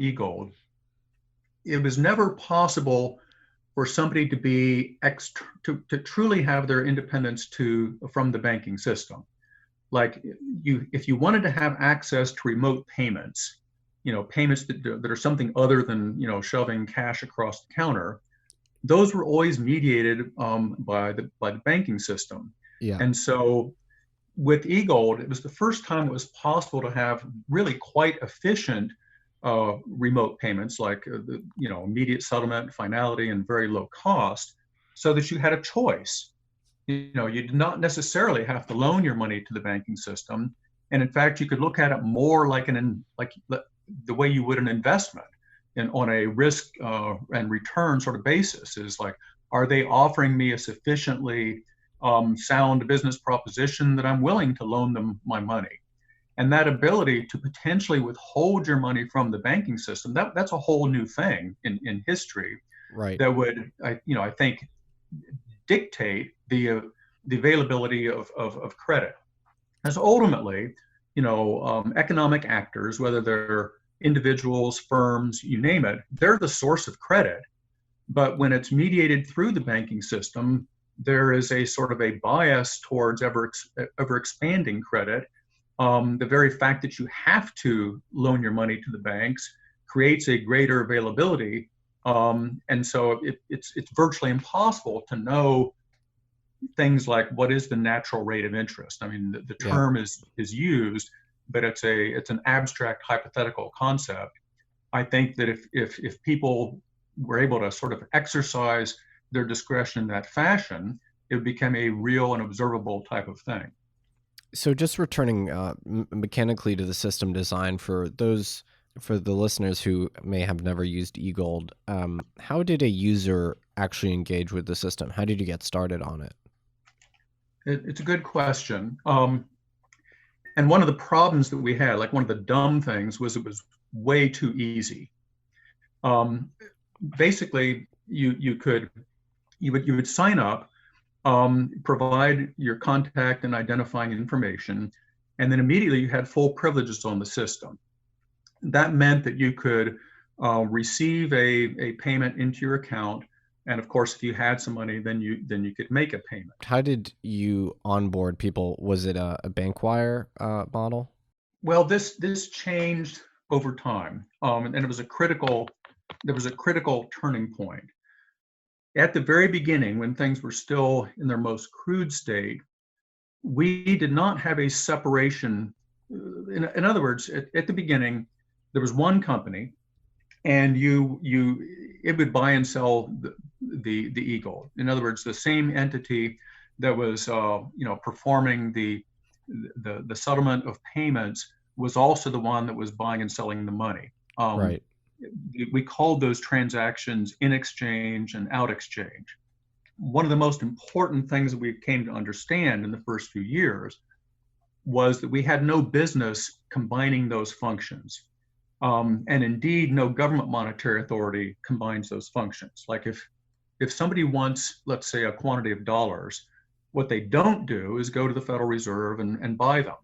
e-gold, it was never possible for somebody to be to truly have their independence from the banking system. Like if you wanted to have access to remote payments, payments that are something other than shoving cash across the counter, those were always mediated by the banking system. Yeah. And so with e-gold, it was the first time it was possible to have really quite efficient remote payments, like immediate settlement, finality, and very low cost, so that you had a choice. You did not necessarily have to loan your money to the banking system, and in fact, you could look at it more like the way you would an investment, and on a risk and return sort of basis. Is like, are they offering me a sufficiently sound business proposition that I'm willing to loan them my money? And that ability to potentially withhold your money from the banking system, that's a whole new thing in history. Right. That would, I think, dictate the availability of credit. As ultimately, economic actors, whether they're individuals, firms, you name it, they're the source of credit. But when it's mediated through the banking system, there is a sort of a bias towards ever expanding credit. The very fact that you have to loan your money to the banks creates a greater availability. And so it's virtually impossible to know things like what is the natural rate of interest. I mean, the term is used, but it's an abstract hypothetical concept. I think that if people were able to sort of exercise their discretion in that fashion, it would become a real and observable type of thing. So just returning mechanically to the system design for the listeners who may have never used eGold, how did a user actually engage with the system? How did you get started on it? It's a good question. And one of the problems that we had, like one of the dumb things, was it was way too easy. Basically, you would sign up, provide your contact and identifying information, and then immediately you had full privileges on the system. That meant that you could receive a payment into your account, and of course, if you had some money, then you could make a payment. How did you onboard people? Was it a bank wire model? Well, this changed over time, and it was a critical turning point. At the very beginning, when things were still in their most crude state, we did not have a separation. In other words, at the beginning, there was one company, and it would buy and sell the eGold. In other words, the same entity that was performing the settlement of payments was also the one that was buying and selling the money. Right. We called those transactions in exchange and out exchange. One of the most important things that we came to understand in the first few years was that we had no business combining those functions. And indeed, no government monetary authority combines those functions. Like if somebody wants, let's say, a quantity of dollars, what they don't do is go to the Federal Reserve and buy them.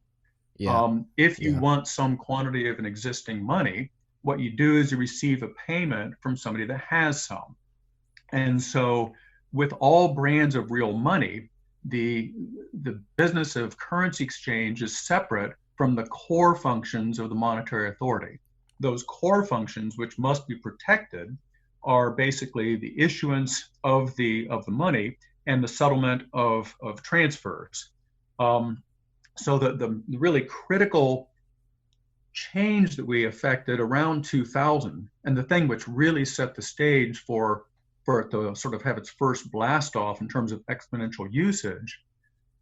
Yeah. If you want some quantity of an existing money, what you do is you receive a payment from somebody that has some. And so with all brands of real money, the business of currency exchange is separate from the core functions of the monetary authority. Those core functions, which must be protected, are basically the issuance of the money and the settlement of transfers. So the really critical change that we effected around 2000, and the thing which really set the stage for for it to sort of have its first blast off in terms of exponential usage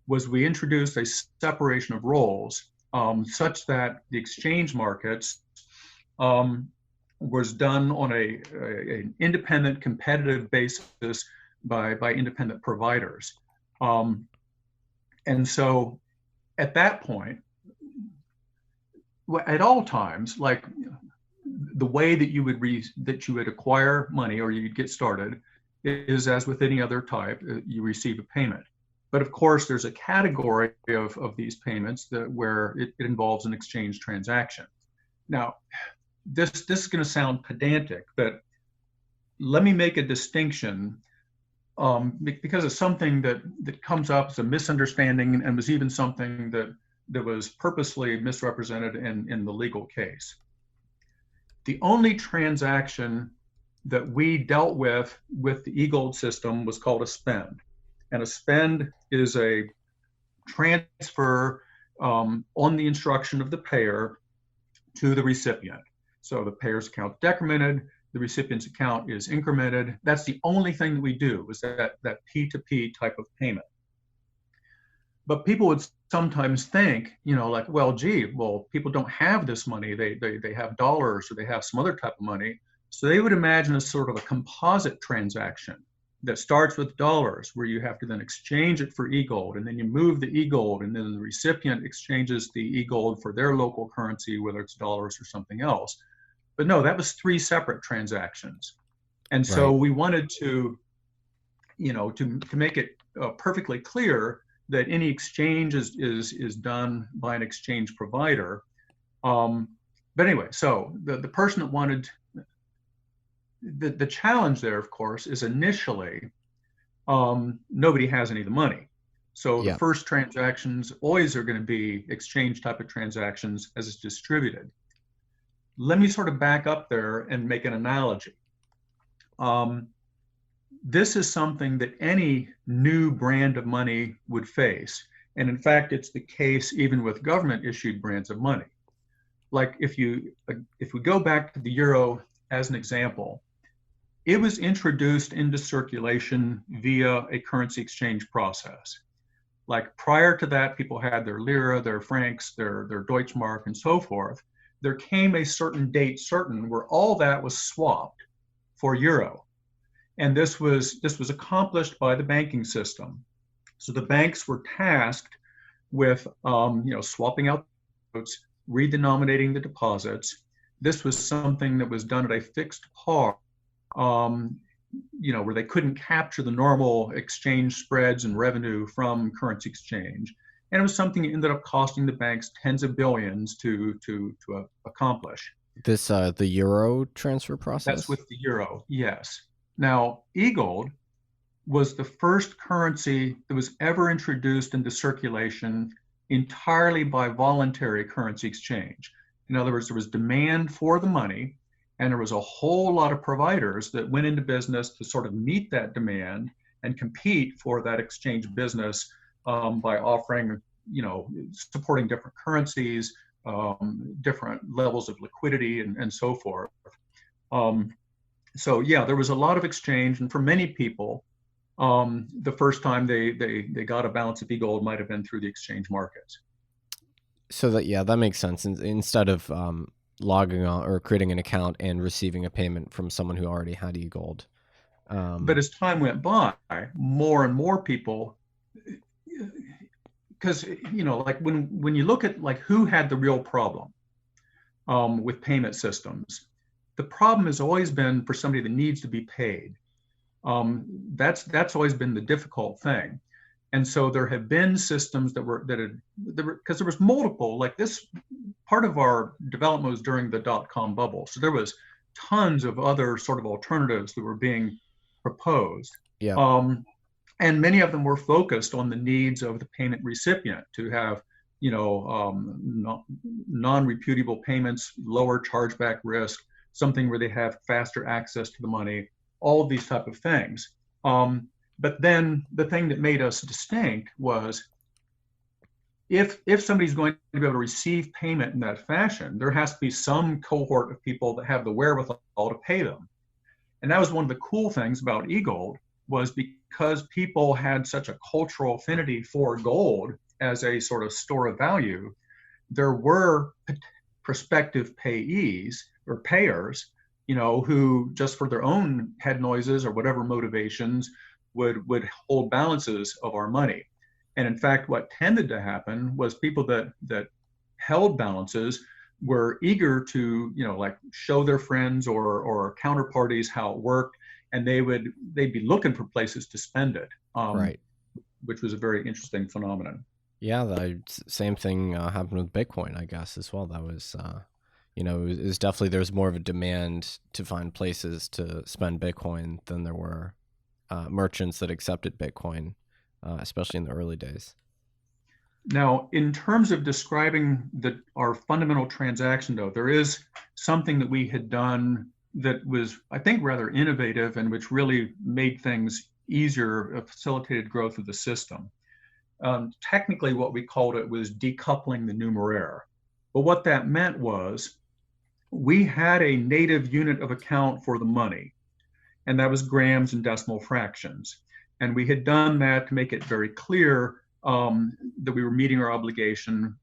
was we introduced a separation of roles such that the exchange markets was done on an independent competitive basis by independent providers. And so at that point, at all times, like the way that you would acquire money or you'd get started is as with any other type, you receive a payment. But of course, there's a category of these payments where it involves an exchange transaction. Now, this is going to sound pedantic, but let me make a distinction because it's something that comes up as a misunderstanding and was even something that was purposely misrepresented in the legal case. The only transaction that we dealt with the e-gold system was called a spend. And a spend is a transfer on the instruction of the payer to the recipient. So the payer's account is decremented, the recipient's account is incremented. That's the only thing that we do, is that P2P type of payment. But people would sometimes think, like, well, gee, people don't have this money. They have dollars or they have some other type of money. So they would imagine a sort of a composite transaction that starts with dollars, where you have to then exchange it for e-gold, and then you move the e-gold, and then the recipient exchanges the e-gold for their local currency, whether it's dollars or something else. But no, that was 3 separate transactions. And so we wanted to, to make it perfectly clear that any exchange is done by an exchange provider. But anyway, so the person that wanted, the challenge there, of course, is initially nobody has any of the money. So the first transactions always are going to be exchange type of transactions as it's distributed. Let me sort of back up there and make an analogy. This is something that any new brand of money would face. And in fact, it's the case even with government issued brands of money. Like if we go back to the euro as an example, it was introduced into circulation via a currency exchange process. Like prior to that, people had their lira, their francs, their Deutschmark, and so forth. There came a certain date certain where all that was swapped for euro. And this was accomplished by the banking system. So the banks were tasked with swapping out notes, redenominating the deposits. This was something that was done at a fixed par, where they couldn't capture the normal exchange spreads and revenue from currency exchange. And it was something that ended up costing the banks tens of billions to accomplish. This the euro transfer process? That's with the euro, yes. Now, e-gold was the first currency that was ever introduced into circulation entirely by voluntary currency exchange. In other words, there was demand for the money, and there was a whole lot of providers that went into business to sort of meet that demand and compete for that exchange business by offering, supporting different currencies, different levels of liquidity, and so forth. So yeah, there was a lot of exchange, and for many people, the first time they got a balance of e-gold might have been through the exchange markets. So that makes sense. Instead of logging on or creating an account and receiving a payment from someone who already had e-gold. But as time went by, more and more people, because like when you look at like who had the real problem with payment systems, the problem has always been for somebody that needs to be paid. That's always been the difficult thing. And so there have been systems because there was multiple, like this part of our development was during the .com bubble. So there was tons of other sort of alternatives that were being proposed. Yeah. And many of them were focused on the needs of the payment recipient to have, non-reputable payments, lower chargeback risk, something where they have faster access to the money, all of these type of things. But then the thing that made us distinct was if somebody's going to be able to receive payment in that fashion, there has to be some cohort of people that have the wherewithal to pay them. And that was one of the cool things about e-gold, was because people had such a cultural affinity for gold as a sort of store of value, there were prospective payees or payers, who just for their own head noises or whatever motivations would hold balances of our money. And in fact, what tended to happen was people that held balances were eager to, like show their friends or counterparties how it worked, and they'd be looking for places to spend it, Right. which was a very interesting phenomenon. Yeah, the same thing happened with Bitcoin, I guess, as well. That was, it was definitely, there was more of a demand to find places to spend Bitcoin than there were merchants that accepted Bitcoin, especially in the early days. Now, in terms of describing our fundamental transaction, though, there is something that we had done that was, I think, rather innovative and which really made things easier, facilitated growth of the system. Technically, what we called it was decoupling the numeraire. But what that meant was we had a native unit of account for the money, and that was grams and decimal fractions. And we had done that to make it very clear that we were meeting our obligation,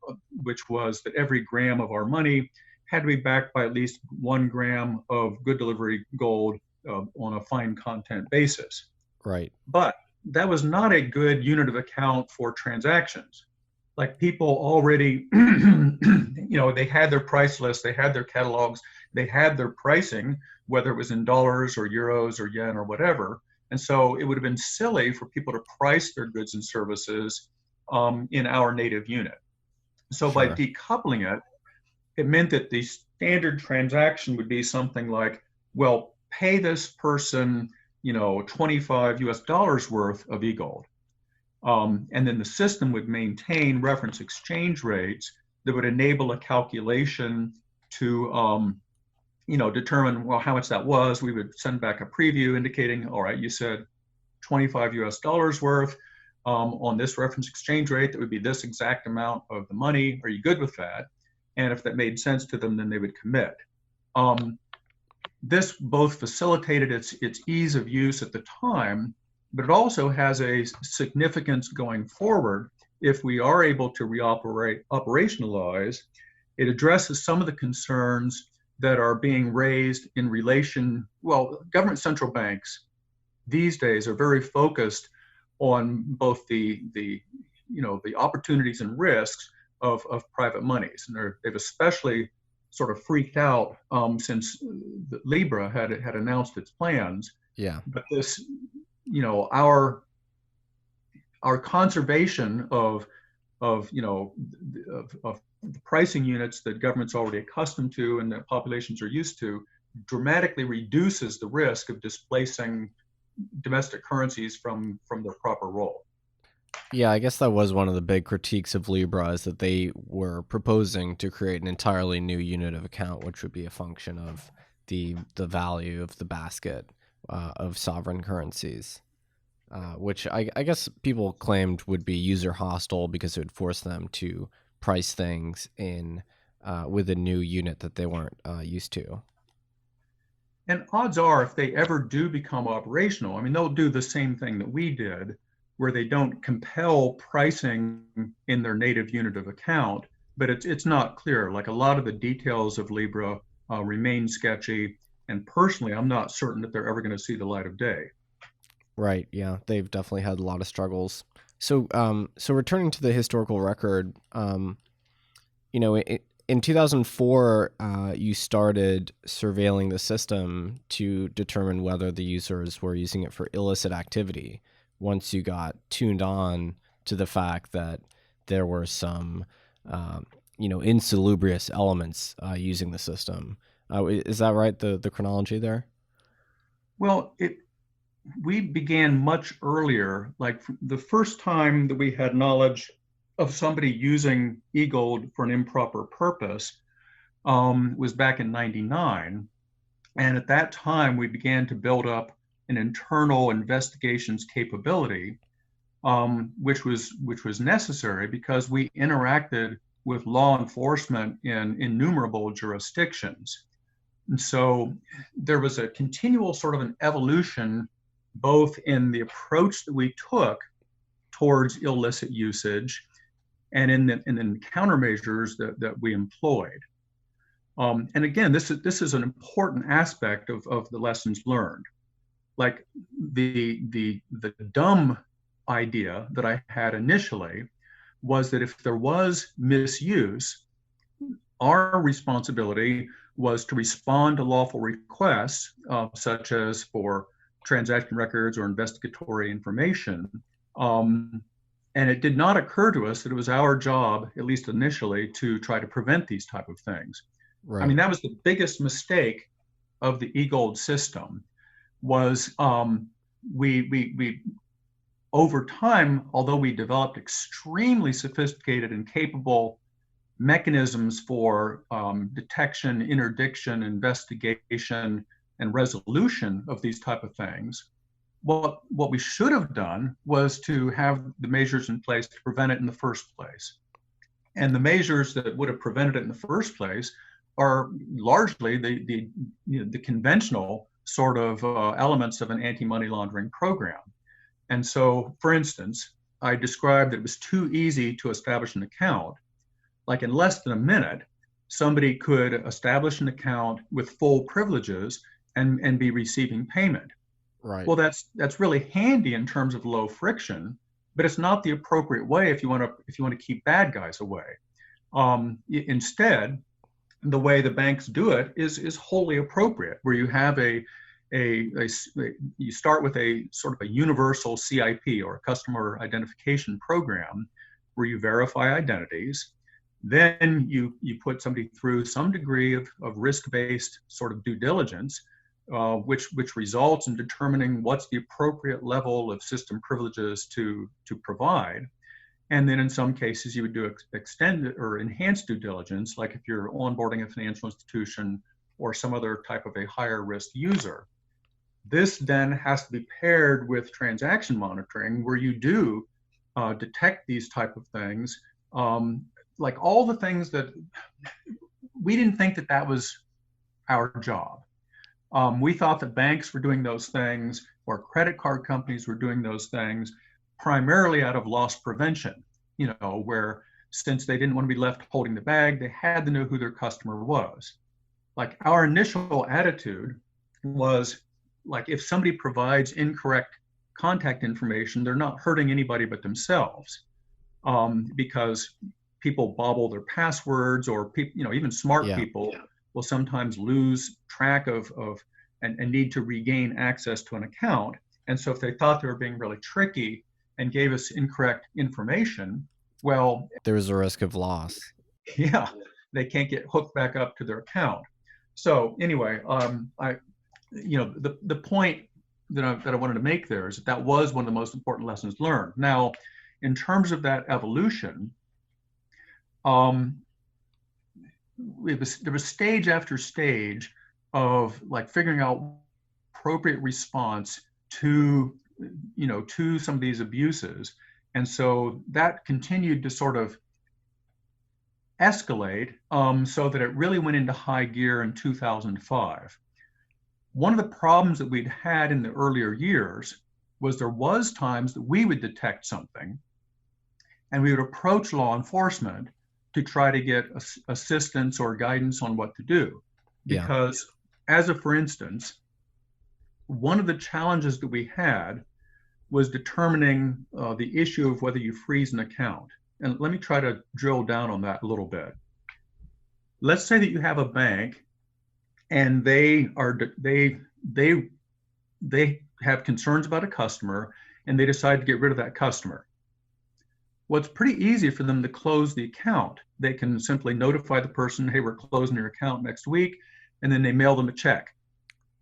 which was that every gram of our money had to be backed by at least 1 gram of good delivery gold on a fine content basis. Right. But that was not a good unit of account for transactions. Like people already, they had their price list, they had their catalogs, they had their pricing, whether it was in dollars or euros or yen or whatever. And so it would have been silly for people to price their goods and services in our native unit. So Sure. by decoupling it, it meant that the standard transaction would be something like, well, pay this person, $25 worth of e-gold. And then the system would maintain reference exchange rates that would enable a calculation to, determine, well, how much that was. We would send back a preview indicating, all right, you said $25 worth on this reference exchange rate, that would be this exact amount of the money. Are you good with that? And if that made sense to them, then they would commit. This both facilitated its ease of use at the time, but it also has a significance going forward. If we are able to operationalize, it addresses some of the concerns that are being raised in relation, government central banks these days are very focused on both the opportunities and risks of private monies. And they've especially sort of freaked out since Libra had announced its plans. Yeah. But this, our conservation of the pricing units that government's already accustomed to and that populations are used to dramatically reduces the risk of displacing domestic currencies from their proper role. Yeah, I guess that was one of the big critiques of Libra, is that they were proposing to create an entirely new unit of account, which would be a function of the value of the basket of sovereign currencies, which I guess people claimed would be user hostile because it would force them to price things in with a new unit that they weren't used to. And odds are, if they ever do become operational, they'll do the same thing that we did, where they don't compel pricing in their native unit of account, but it's not clear. Like a lot of the details of Libra remain sketchy, and personally, I'm not certain that they're ever going to see the light of day. Right. Yeah, they've definitely had a lot of struggles. So, so returning to the historical record, in 2004, you started surveilling the system to determine whether the users were using it for illicit activity. Once you got tuned on to the fact that there were some, insalubrious elements using the system. Is that right, the chronology there? Well, we began much earlier. Like the first time that we had knowledge of somebody using e-gold for an improper purpose was back in '99. And at that time, we began to build up an internal investigations capability, which was necessary because we interacted with law enforcement in innumerable jurisdictions. And so there was a continual sort of an evolution, both in the approach that we took towards illicit usage and in the countermeasures that we employed. And again, this is an important aspect of the lessons learned. Like the dumb idea that I had initially was that if there was misuse, our responsibility was to respond to lawful requests, such as for transaction records or investigatory information. And it did not occur to us that it was our job, at least initially, to try to prevent these type of things. Right. I mean, that was the biggest mistake of the e-gold system, was we over time, although we developed extremely sophisticated and capable mechanisms for detection, interdiction, investigation, and resolution of these type of things, what we should have done was to have the measures in place to prevent it in the first place. And the measures that would have prevented it in the first place are largely the conventional sort of elements of an anti-money laundering program. And so, for instance, I described that it was too easy to establish an account. Like in less than a minute, somebody could establish an account with full privileges and be receiving payment. Right. Well, that's really handy in terms of low friction, but it's not the appropriate way if you want to keep bad guys away. Instead, the way the banks do it is wholly appropriate, where you have you start with a sort of a universal CIP, or a customer identification program, where you verify identities. Then you put somebody through some degree of risk-based sort of due diligence, which results in determining what's the appropriate level of system privileges to provide. And then in some cases, you would do extended or enhanced due diligence, like if you're onboarding a financial institution or some other type of a higher risk user. This then has to be paired with transaction monitoring, where you do detect these type of things, like all the things that we didn't think that was our job. We thought that banks were doing those things, or credit card companies were doing those things, primarily out of loss prevention, where since they didn't want to be left holding the bag, they had to know who their customer was. Like our initial attitude was, like, if somebody provides incorrect contact information, they're not hurting anybody but themselves, because people bobble their passwords, or people, even smart people will sometimes lose track of and need to regain access to an account. And so if they thought they were being really tricky and gave us incorrect information, well, there was a risk of loss. Yeah, they can't get hooked back up to their account. So anyway, the point that I wanted to make there is that was one of the most important lessons learned. Now, in terms of that evolution, there was stage after stage of like figuring out appropriate response to some of these abuses. And so that continued to sort of escalate, so that it really went into high gear in 2005. One of the problems that we'd had in the earlier years was there was times that we would detect something and we would approach law enforcement to try to get assistance or guidance on what to do. Because for instance, one of the challenges that we had was determining the issue of whether you freeze an account. And let me try to drill down on that a little bit. Let's say that you have a bank and they have concerns about a customer and they decide to get rid of that customer. Well, it's pretty easy for them to close the account. They can simply notify the person, hey, we're closing your account next week, and then they mail them a check.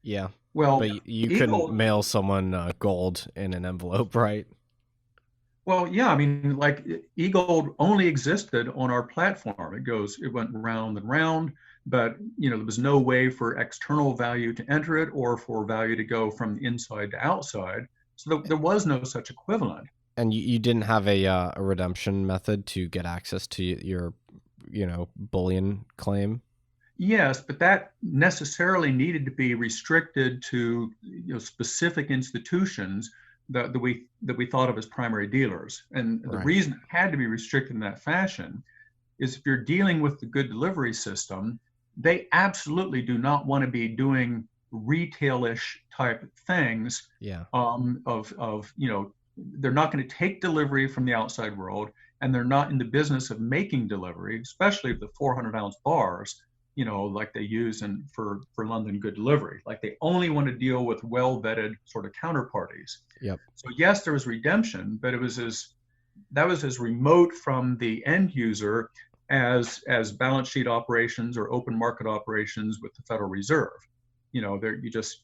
Yeah. Well, but you couldn't mail someone gold in an envelope, right? Well, yeah, I mean, like eGold only existed on our platform. It went round and round, but there was no way for external value to enter it or for value to go from the inside to outside. So there was no such equivalent. And you didn't have a redemption method to get access to your, bullion claim? Yes, but that necessarily needed to be restricted to specific institutions that we thought of as primary dealers. And the Right. reason it had to be restricted in that fashion is if you're dealing with the good delivery system, they absolutely do not want to be doing retail-ish type things. Yeah. They're not going to take delivery from the outside world, and they're not in the business of making delivery, especially the 400-ounce bars, like they use for London good delivery. Like they only want to deal with well-vetted sort of counterparties. Yep. So yes, there was redemption, but that was as remote from the end user as balance sheet operations or open market operations with the Federal Reserve. You just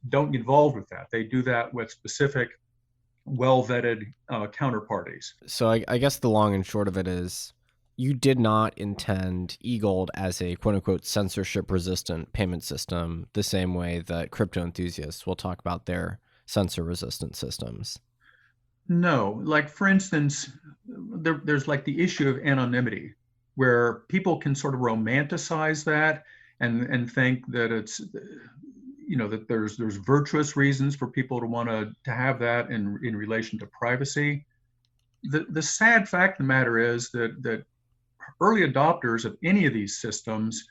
don't get involved with that. They do that with specific, well-vetted counterparties. So I guess the long and short of it is, you did not intend eGold as a quote-unquote censorship-resistant payment system the same way that crypto enthusiasts will talk about their censor-resistant systems. No, like for instance, there's like the issue of anonymity, where people can sort of romanticize that and think that it's, that there's virtuous reasons for people to want to have that in relation to privacy. The sad fact of the matter is that early adopters of any of these systems,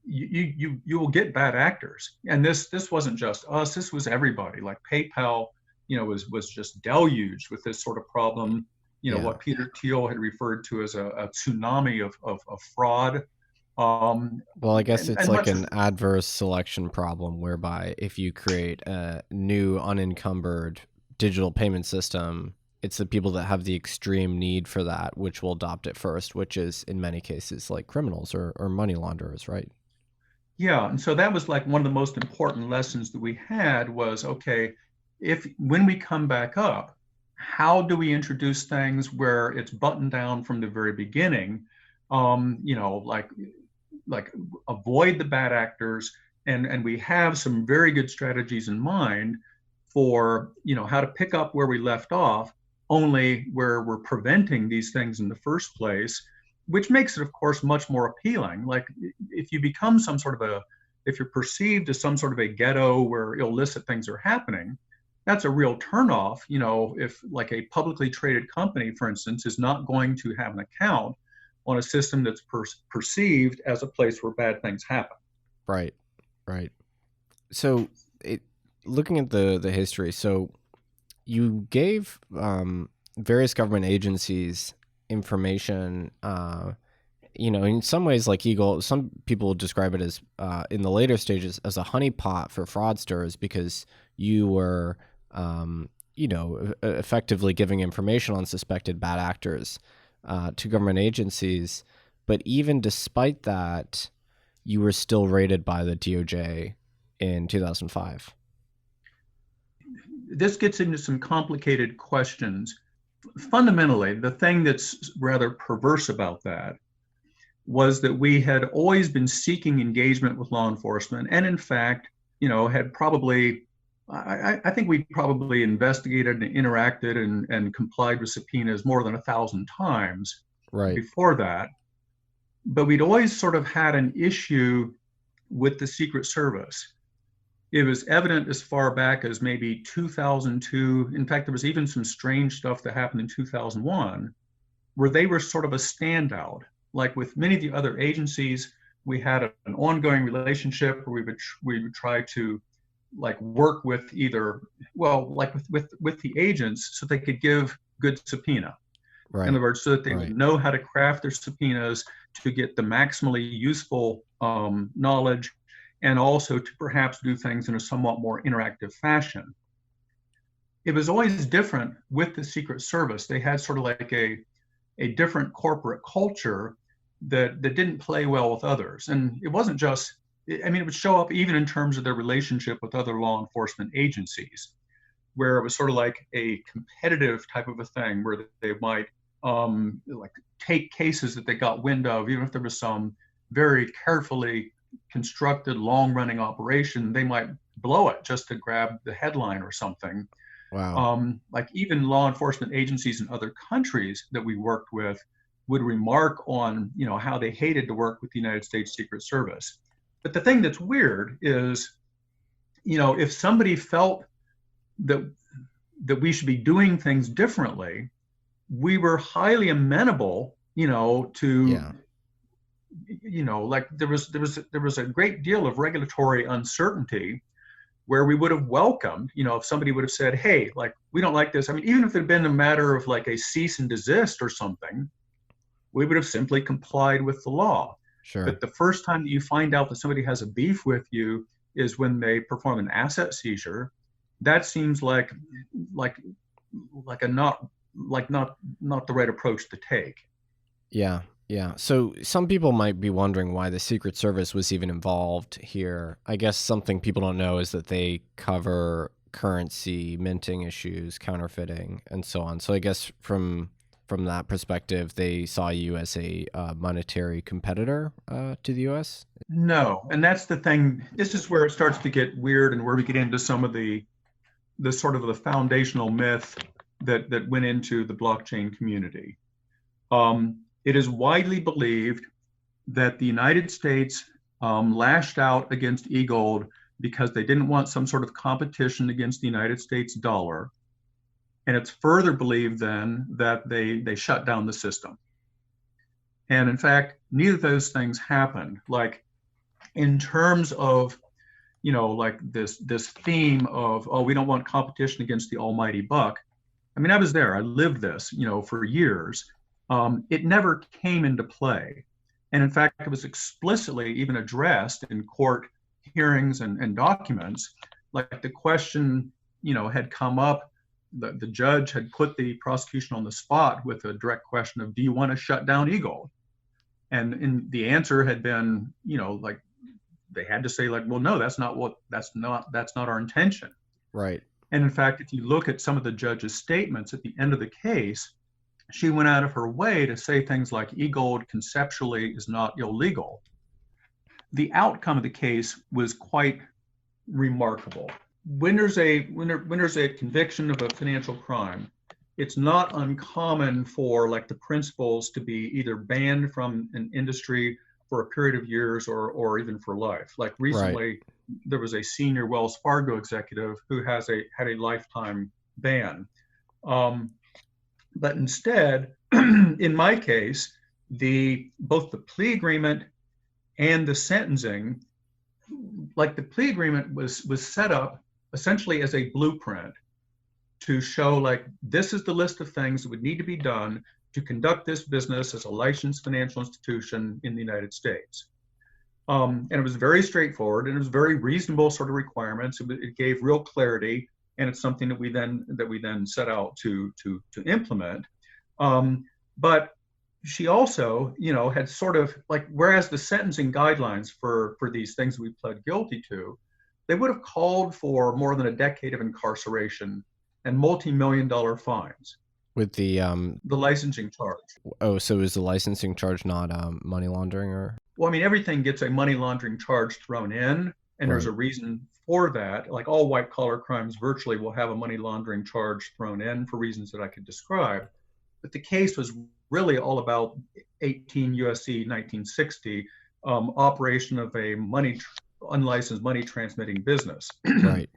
you will get bad actors, and this wasn't just us. This was everybody. Like PayPal, was just deluged with this sort of problem. What Peter Thiel had referred to as a tsunami of fraud. Well, I guess it's like an adverse selection problem, whereby if you create a new unencumbered digital payment system, it's the people that have the extreme need for that which will adopt it first, which is in many cases like criminals or money launderers, right? Yeah, and so that was like one of the most important lessons that we had was, okay, when we come back up, how do we introduce things where it's buttoned down from the very beginning? Like avoid the bad actors, and we have some very good strategies in mind for how to pick up where we left off, only where we're preventing these things in the first place, which makes it, of course, much more appealing. Like if you become if you're perceived as some sort of a ghetto where illicit things are happening, that's a real turnoff. If like a publicly traded company, for instance, is not going to have an account on a system that's perceived as a place where bad things happen. Right. So looking at the history, so you gave various government agencies information, in some ways like eGold, some people describe it as in the later stages as a honeypot for fraudsters, because you were, effectively giving information on suspected bad actors to government agencies. But even despite that, you were still raided by the DOJ in 2005. This gets into some complicated questions. Fundamentally, the thing that's rather perverse about that was that we had always been seeking engagement with law enforcement, and in fact, had probably, I think we probably investigated and interacted and complied with subpoenas more than 1,000 times before that. But we'd always sort of had an issue with the Secret Service. It was evident as far back as maybe 2002. In fact, there was even some strange stuff that happened in 2001 where they were sort of a standout. Like with many of the other agencies, we had an ongoing relationship where we would try to like work with with the agents so they could give good subpoena. Right. In other words, so that they would know how to craft their subpoenas to get the maximally useful knowledge, and also to perhaps do things in a somewhat more interactive fashion. It was always different with the Secret Service. They had sort of like a different corporate culture that didn't play well with others. And it wasn't just, it would show up even in terms of their relationship with other law enforcement agencies, where it was sort of like a competitive type of a thing where they might like take cases that they got wind of, even if there was some very carefully constructed long-running operation, they might blow it just to grab the headline or something. Wow. Like even law enforcement agencies in other countries that we worked with would remark on, how they hated to work with the United States Secret Service. But the thing that's weird is, if somebody felt that we should be doing things differently, we were highly amenable, to, like there was a great deal of regulatory uncertainty where we would have welcomed, if somebody would have said, hey, like, we don't like this. I mean, even if it had been a matter of like a cease and desist or something, we would have simply complied with the law. Sure. But the first time that you find out that somebody has a beef with you is when they perform an asset seizure. That seems like not the right approach to take. Yeah. Yeah. So some people might be wondering why the Secret Service was even involved here. I guess something people don't know is that they cover currency minting issues, counterfeiting, and so on. So I guess from that perspective, they saw you as a monetary competitor to the U.S.? No. And that's the thing. This is where it starts to get weird and where we get into some of the sort of the foundational myth that went into the blockchain community. It is widely believed that the United States lashed out against e-gold because they didn't want some sort of competition against the United States dollar. And it's further believed then that they shut down the system. And in fact, neither of those things happened. Like in terms of, like this theme of, oh, we don't want competition against the almighty buck. I mean, I was there, I lived this, for years. It never came into play. And in fact, it was explicitly even addressed in court hearings and documents. Like the question, had come up, the judge had put the prosecution on the spot with a direct question of, do you want to shut down e-gold? And the answer had been, like they had to say like, well, no, that's not our intention. Right. And in fact, if you look at some of the judge's statements at the end of the case, she went out of her way to say things like e-gold conceptually is not illegal. The outcome of the case was quite remarkable. When there's a conviction of a financial crime, it's not uncommon for like the principals to be either banned from an industry for a period of years or even for life. Like recently, there was a senior Wells Fargo executive who had a lifetime ban. But instead, in my case, both the plea agreement and the sentencing, like the plea agreement was set up essentially as a blueprint to show like, this is the list of things that would need to be done to conduct this business as a licensed financial institution in the United States. And it was very straightforward and it was very reasonable sort of requirements. It gave real clarity, and it's something that we then set out to implement. But she also, had sort of like, whereas the sentencing guidelines for these things we pled guilty to, they would have called for more than a decade of incarceration and multi-million-dollar fines. With the licensing charge. Oh, so is the licensing charge not money laundering or? Well, I mean, everything gets a money laundering charge thrown in, and there's a reason for that. Like all white collar crimes virtually will have a money laundering charge thrown in for reasons that I could describe. But the case was really all about 18 USC 1960, operation of a unlicensed money transmitting business. Right.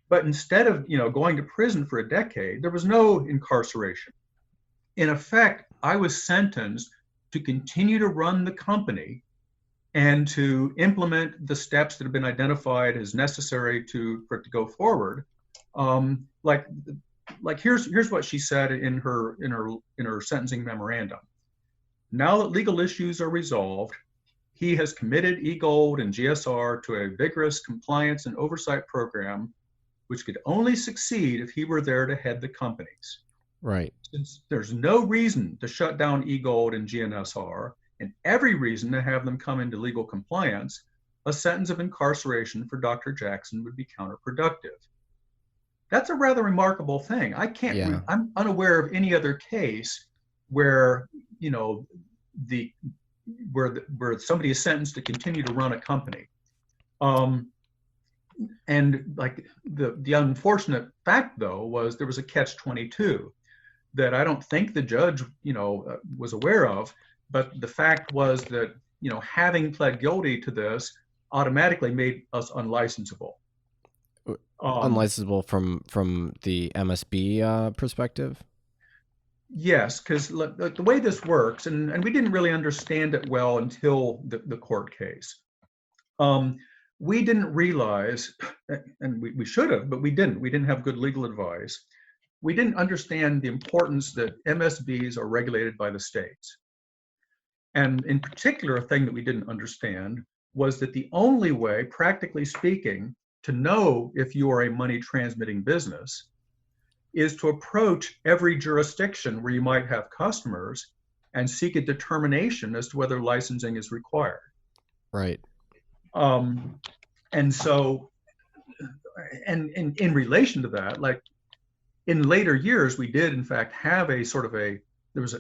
But instead of going to prison for a decade, there was no incarceration. In effect, I was sentenced to continue to run the company and to implement the steps that have been identified as necessary for it to go forward. Like here's what she said in her sentencing memorandum. Now that legal issues are resolved, he has committed e-gold and GSR to a vigorous compliance and oversight program, which could only succeed if he were there to head the companies. Right. Since there's no reason to shut down e-gold and GNSR, and every reason to have them come into legal compliance, a sentence of incarceration for Dr. Jackson would be counterproductive. That's a rather remarkable thing. I'm unaware of any other case where, where somebody is sentenced to continue to run a company. And like the unfortunate fact though was there was a catch-22. that I don't think the judge, was aware of. But the fact was that, having pled guilty to this automatically made us unlicensable. Unlicensable from the MSB perspective? Yes, because the way this works, and we didn't really understand it well until the court case. We didn't realize, and we should have, but we didn't. We didn't have good legal advice. We didn't understand the importance that MSBs are regulated by the states. And in particular, a thing that we didn't understand was that the only way, practically speaking, to know if you are a money transmitting business is to approach every jurisdiction where you might have customers and seek a determination as to whether licensing is required. Right. And so, and in relation to that, like in later years, we did in fact have a sort of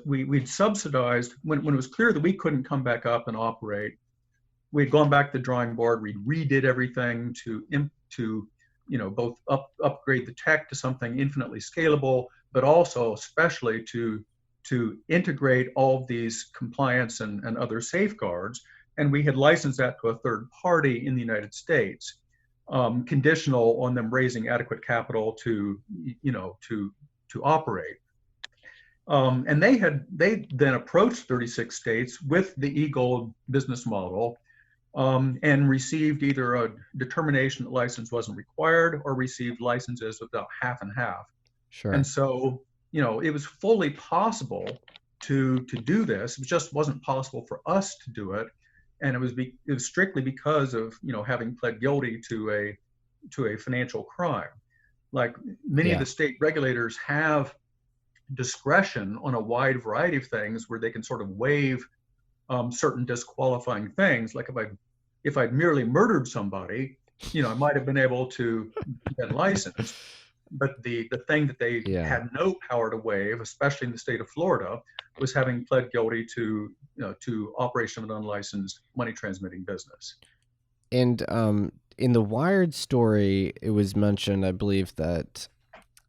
we'd subsidized, when it was clear that we couldn't come back up and operate, we'd gone back to the drawing board, we redid everything to both upgrade the tech to something infinitely scalable, but also especially to integrate all of these compliance and other safeguards. And we had licensed that to a third party in the United States, conditional on them raising adequate capital to operate. And they then approached 36 states with the e-gold business model, and received either a determination that license wasn't required or received licenses about half and half. Sure. And so, it was fully possible to do this. It just wasn't possible for us to do it. And it was strictly because of, having pled guilty to a financial crime. Like many of the state regulators have discretion on a wide variety of things where they can sort of waive certain disqualifying things. Like if I'd merely murdered somebody, I might have been able to get licensed. But the thing that they had no power to waive, especially in the state of Florida, was having pled guilty to operation of an unlicensed money transmitting business. And in the Wired story, it was mentioned, I believe, that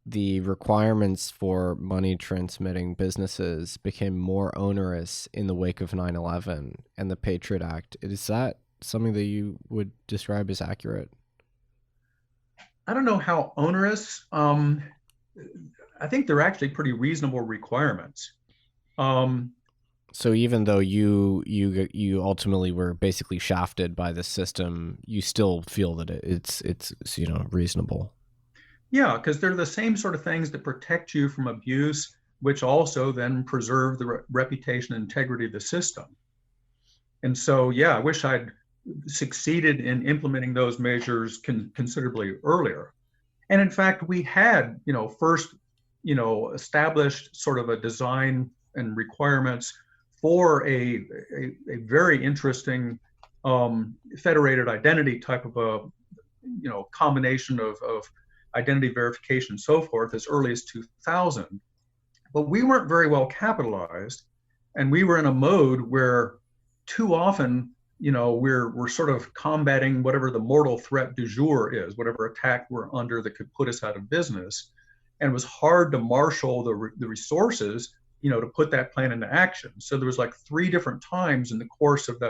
the requirements for money transmitting businesses became more onerous in the wake of 9/11 and the Patriot Act. Is that something that you would describe as accurate? I don't know how onerous. I think they're actually pretty reasonable requirements. So even though you ultimately were basically shafted by the system, you still feel that it's reasonable. Yeah, because they're the same sort of things that protect you from abuse, which also then preserve the reputation and integrity of the system. And so, I wish I'd succeeded in implementing those measures considerably earlier. And in fact, we had, first, established sort of a design and requirements for a very interesting federated identity type of a, combination of identity verification and so forth as early as 2000. But we weren't very well capitalized, and we were in a mode where too often, we're sort of combating whatever the mortal threat du jour is, whatever attack we're under that could put us out of business. And it was hard to marshal the resources, to put that plan into action. So there was like 3 different times in the course of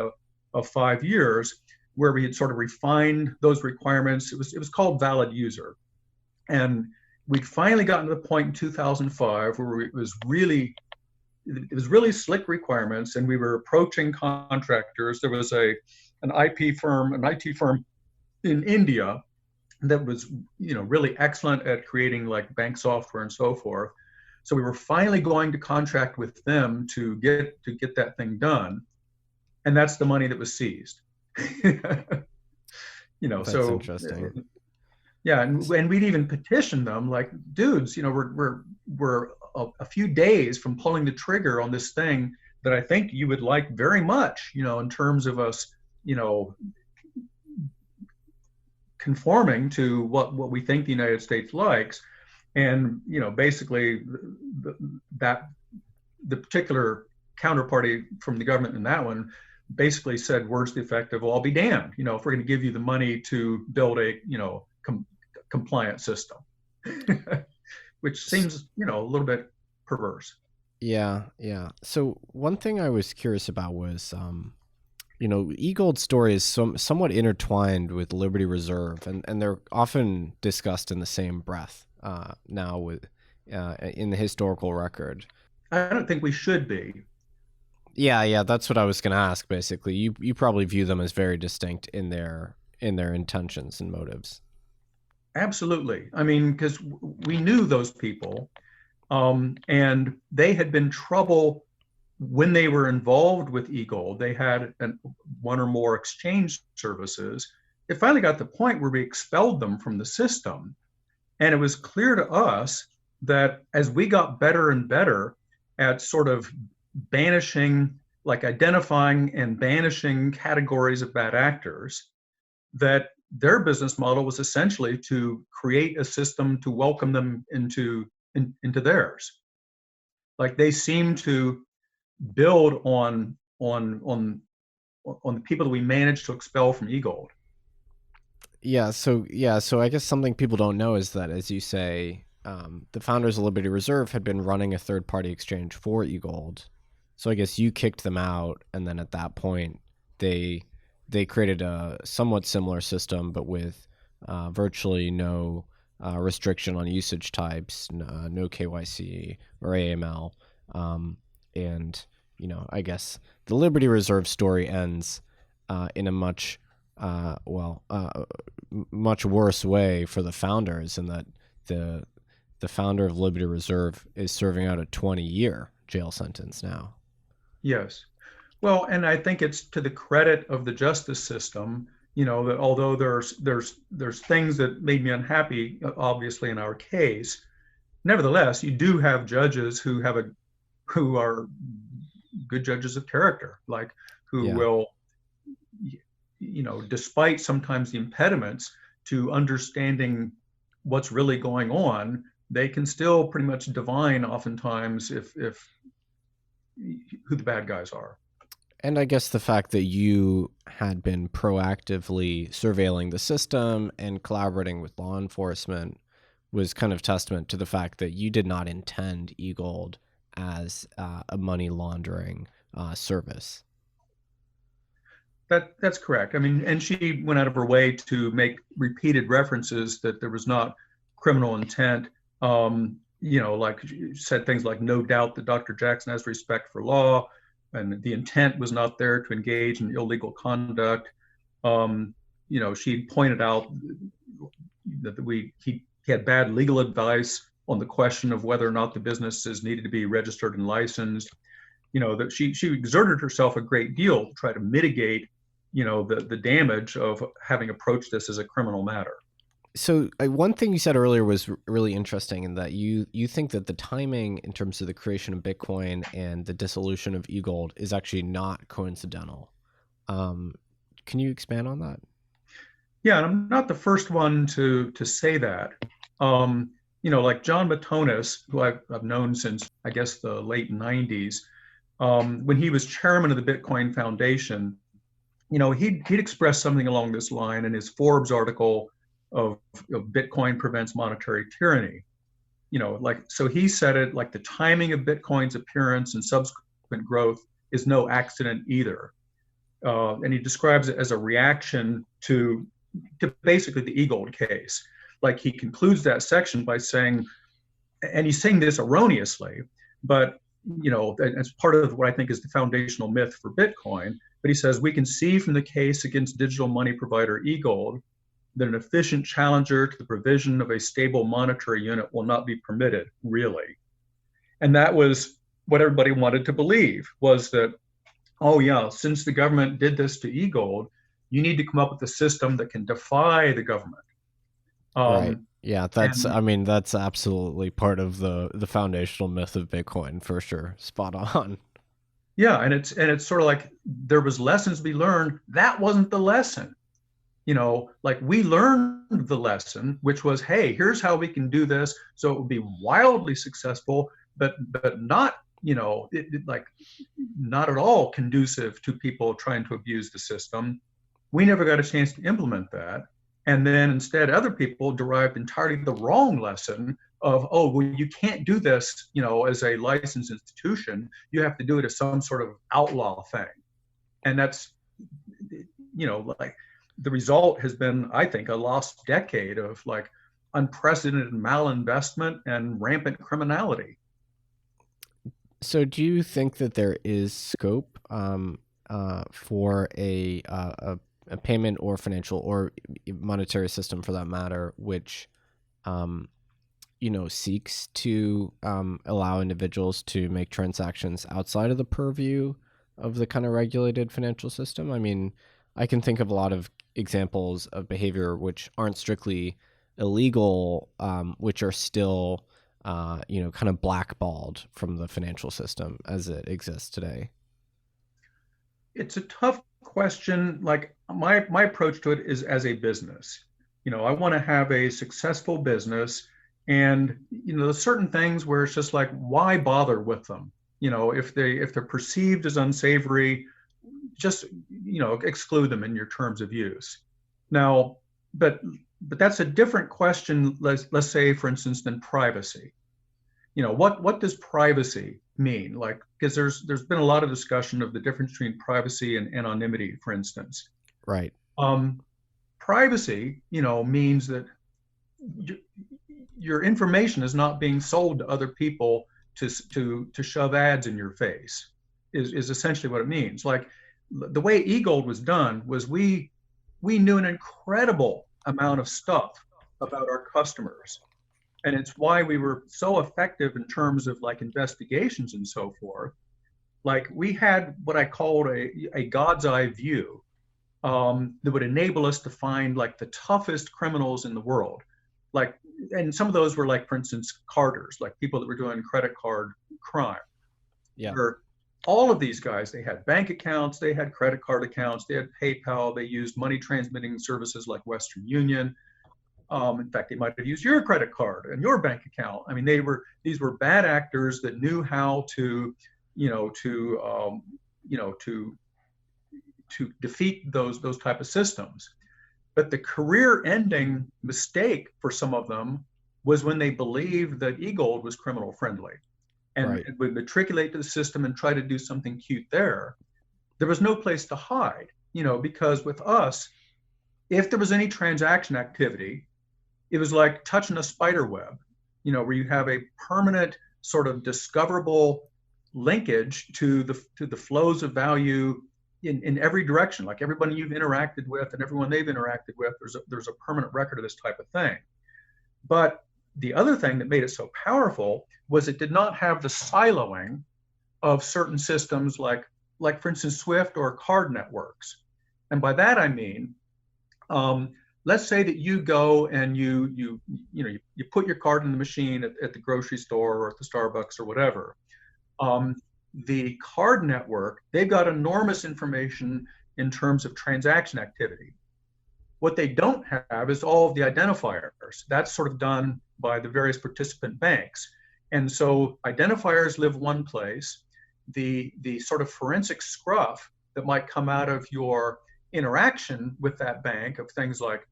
5 years where we had sort of refined those requirements. It was called valid user. And we'd finally gotten to the point in 2005 where it was really slick requirements, and we were approaching contractors. There was an IT firm in India that was, really excellent at creating like bank software and so forth. So we were finally going to contract with them to get that thing done, and that's the money that was seized. That's so interesting. Yeah, and we'd even petition them, like, dudes, we're a few days from pulling the trigger on this thing that I think you would like very much, in terms of us, conforming to what we think the United States likes. And, basically the particular counterparty from the government in that one basically said words to the effect of, well, I'll be damned, if we're going to give you the money to build a, compliant system, which seems, a little bit perverse. Yeah, yeah. So one thing I was curious about was, e-gold's story is somewhat intertwined with Liberty Reserve, and they're often discussed in the same breath now with in the historical record. I don't think we should be. Yeah, that's what I was going to ask. Basically, you probably view them as very distinct in their intentions and motives. Absolutely. I mean, because we knew those people, and they had been trouble when they were involved with eGold. They had one or more exchange services. It finally got to the point where we expelled them from the system. And it was clear to us that as we got better and better at sort of banishing, like identifying and banishing categories of bad actors, that their business model was essentially to create a system to welcome them into theirs. Like they seem to build on the people that we managed to expel from eGold. So I guess something people don't know is that, as you say, the founders of Liberty Reserve had been running a third-party exchange for eGold. So I guess you kicked them out, and then at that point, they created a somewhat similar system, but with virtually no restriction on usage types, no KYC or AML, and I guess the Liberty Reserve story ends in a much much worse way for the founders, in that the founder of Liberty Reserve is serving out a 20-year jail sentence now. Yes. Well, and I think it's to the credit of the justice system, that although there's things that made me unhappy, obviously in our case, nevertheless, you do have judges who are good judges of character, like who will, despite sometimes the impediments to understanding what's really going on, they can still pretty much divine oftentimes if who the bad guys are. And I guess the fact that you had been proactively surveilling the system and collaborating with law enforcement was kind of testament to the fact that you did not intend eGold as a money laundering service. That's correct. I mean, and she went out of her way to make repeated references that there was not criminal intent. Like she said things like, no doubt that Dr. Jackson has respect for law, and the intent was not there to engage in illegal conduct. She pointed out that he had bad legal advice on the question of whether or not the businesses needed to be registered and licensed. That she exerted herself a great deal to try to mitigate, the damage of having approached this as a criminal matter. So one thing you said earlier was really interesting, in that you think that the timing in terms of the creation of Bitcoin and the dissolution of eGold is actually not coincidental. Can you expand on that? Yeah, and I'm not the first one to say that. Like John Matonis, who I've known since, I guess, the late 90s, when he was chairman of the Bitcoin Foundation, he'd expressed something along this line in his Forbes article of Bitcoin prevents monetary tyranny. So he said it like the timing of Bitcoin's appearance and subsequent growth is no accident either. And he describes it as a reaction to basically the eGold case. Like he concludes that section by saying, and he's saying this erroneously, but as part of what I think is the foundational myth for Bitcoin, but he says, we can see from the case against digital money provider eGold that an efficient challenger to the provision of a stable monetary unit will not be permitted, really. And that was what everybody wanted to believe, was that, oh yeah, since the government did this to eGold, you need to come up with a system that can defy the government. Right. Yeah, that's absolutely part of the foundational myth of Bitcoin, for sure. Spot on. Yeah, and it's sort of like there was lessons to be learned. That wasn't the lesson. Like we learned the lesson, which was, hey, here's how we can do this so it would be wildly successful, but not, not at all conducive to people trying to abuse the system. We never got a chance to implement that. And then instead, other people derived entirely the wrong lesson of, oh, well, you can't do this, as a licensed institution. You have to do it as some sort of outlaw thing. And that's, like the result has been, I think, a lost decade of like unprecedented malinvestment and rampant criminality. So do you think that there is scope for a payment or financial or monetary system, for that matter, which seeks to allow individuals to make transactions outside of the purview of the kind of regulated financial system? I mean, I can think of a lot of examples of behavior which aren't strictly illegal, which are still, kind of blackballed from the financial system as it exists today. It's a tough question. Like my approach to it is as a business. I want to have a successful business, and there's certain things where it's just like, why bother with them? If they're perceived as unsavory, just exclude them in your terms of use. Now, but that's a different question. Let's say, for instance, than privacy. What does privacy mean? Like, because there's been a lot of discussion of the difference between privacy and anonymity, for instance. Right. Privacy, means that your information is not being sold to other people to shove ads in your face. Is essentially what it means. Like the way eGold was done was we knew an incredible amount of stuff about our customers. And it's why we were so effective in terms of like investigations and so forth. Like we had what I called a God's eye view that would enable us to find like the toughest criminals in the world. Like, and some of those were like, for instance, carders, like people that were doing credit card crime. Yeah. Where all of these guys, they had bank accounts, they had credit card accounts, they had PayPal, they used money transmitting services like Western Union. In fact, they might have used your credit card and your bank account. I mean, these were bad actors that knew how to defeat those type of systems. But the career-ending mistake for some of them was when they believed that eGold was criminal friendly, and Right. it would matriculate to the system and try to do something cute there. There was no place to hide, because with us, if there was any transaction activity, it was like touching a spider web, where you have a permanent sort of discoverable linkage to the flows of value in every direction. Like everybody you've interacted with and everyone they've interacted with, there's a permanent record of this type of thing. But the other thing that made it so powerful was it did not have the siloing of certain systems like for instance, Swift or card networks. And by that I mean, let's say that you go and you put your card in the machine at the grocery store or at the Starbucks or whatever. The card network, they've got enormous information in terms of transaction activity. What they don't have is all of the identifiers. That's sort of done by the various participant banks. And so identifiers live one place. The sort of forensic scruff that might come out of your interaction with that bank of things like,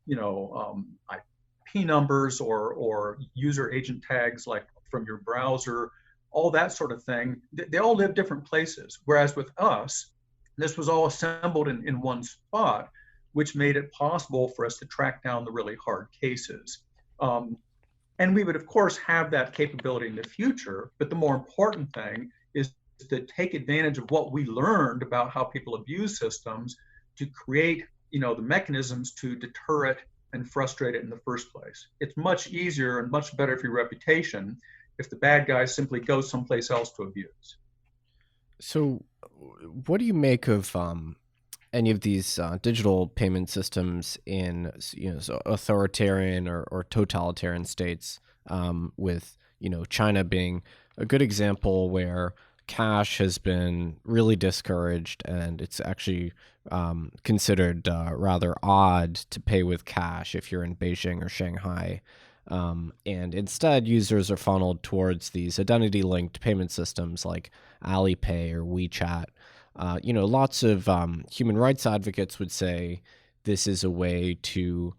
IP numbers or user agent tags like from your browser, all that sort of thing, they all live different places. Whereas with us, this was all assembled in one spot, which made it possible for us to track down the really hard cases. And we would, of course, have that capability in the future. But the more important thing is to take advantage of what we learned about how people abuse systems to create, the mechanisms to deter it and frustrate it in the first place. It's much easier and much better for your reputation if the bad guys simply go someplace else to abuse. So what do you make of any of these digital payment systems in so authoritarian or totalitarian states, with China being a good example where cash has been really discouraged, and it's actually considered rather odd to pay with cash if you're in Beijing or Shanghai. And instead, users are funneled towards these identity-linked payment systems like Alipay or WeChat. Lots of human rights advocates would say this is a way to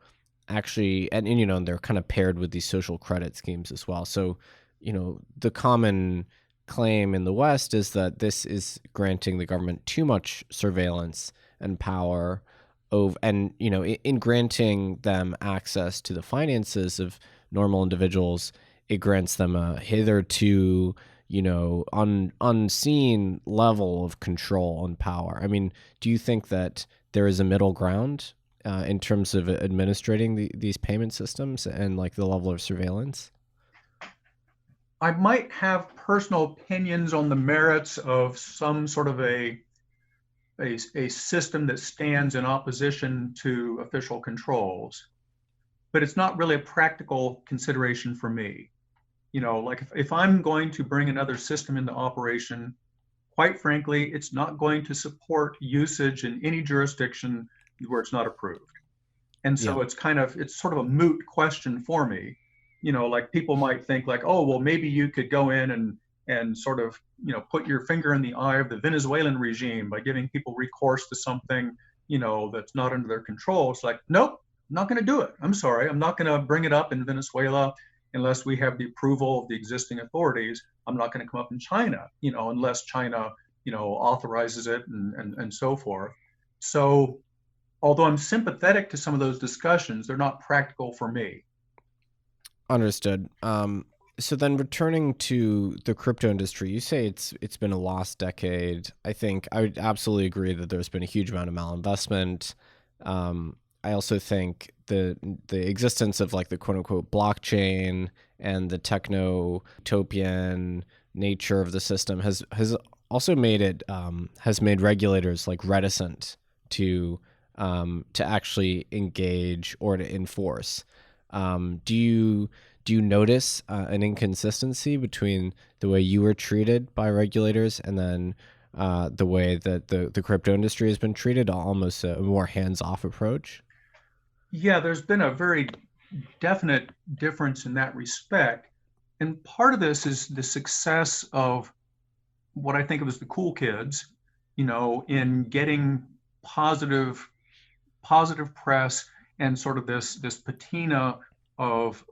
actually, and they're kind of paired with these social credit schemes as well. So, the common claim in the West is that this is granting the government too much surveillance and power over, and in granting them access to the finances of normal individuals, it grants them a hitherto unseen level of control and power. I mean, do you think that there is a middle ground in terms of administrating these payment systems and like the level of surveillance? I might have personal opinions on the merits of some sort of a system that stands in opposition to official controls, but it's not really a practical consideration for me. Like if I'm going to bring another system into operation, quite frankly, it's not going to support usage in any jurisdiction where it's not approved. And so it's sort of a moot question for me. Like people might think like, oh, well, maybe you could go in and sort of, put your finger in the eye of the Venezuelan regime by giving people recourse to something, that's not under their control. It's like, nope, I'm not going to do it. I'm sorry. I'm not going to bring it up in Venezuela unless we have the approval of the existing authorities. I'm not going to come up in China, unless China, authorizes it and so forth. So although I'm sympathetic to some of those discussions, they're not practical for me. Understood. So then returning to the crypto industry, you say it's been a lost decade. I think I would absolutely agree that there's been a huge amount of malinvestment. I also think the existence of like the quote unquote blockchain and the techno-utopian nature of the system has also made regulators like reticent to actually engage or to enforce. Do you notice an inconsistency between the way you were treated by regulators and then the way that the crypto industry has been treated, almost a more hands-off approach? Yeah, there's been a very definite difference in that respect. And part of this is the success of what I think of as the cool kids, in getting positive press and sort of this patina of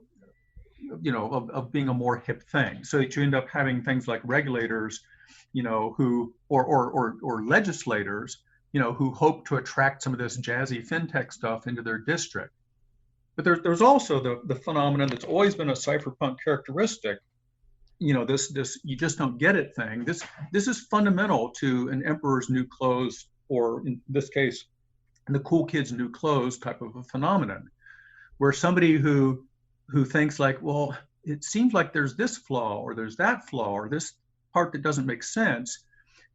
being a more hip thing, so that you end up having things like regulators, who or legislators, who hope to attract some of this jazzy fintech stuff into their district. But there's also the phenomenon that's always been a cypherpunk characteristic, this you just don't get it thing. This is fundamental to an emperor's new clothes, or in this case, the cool kids' new clothes type of a phenomenon, where somebody who thinks like, well, it seems like there's this flaw or there's that flaw or this part that doesn't make sense,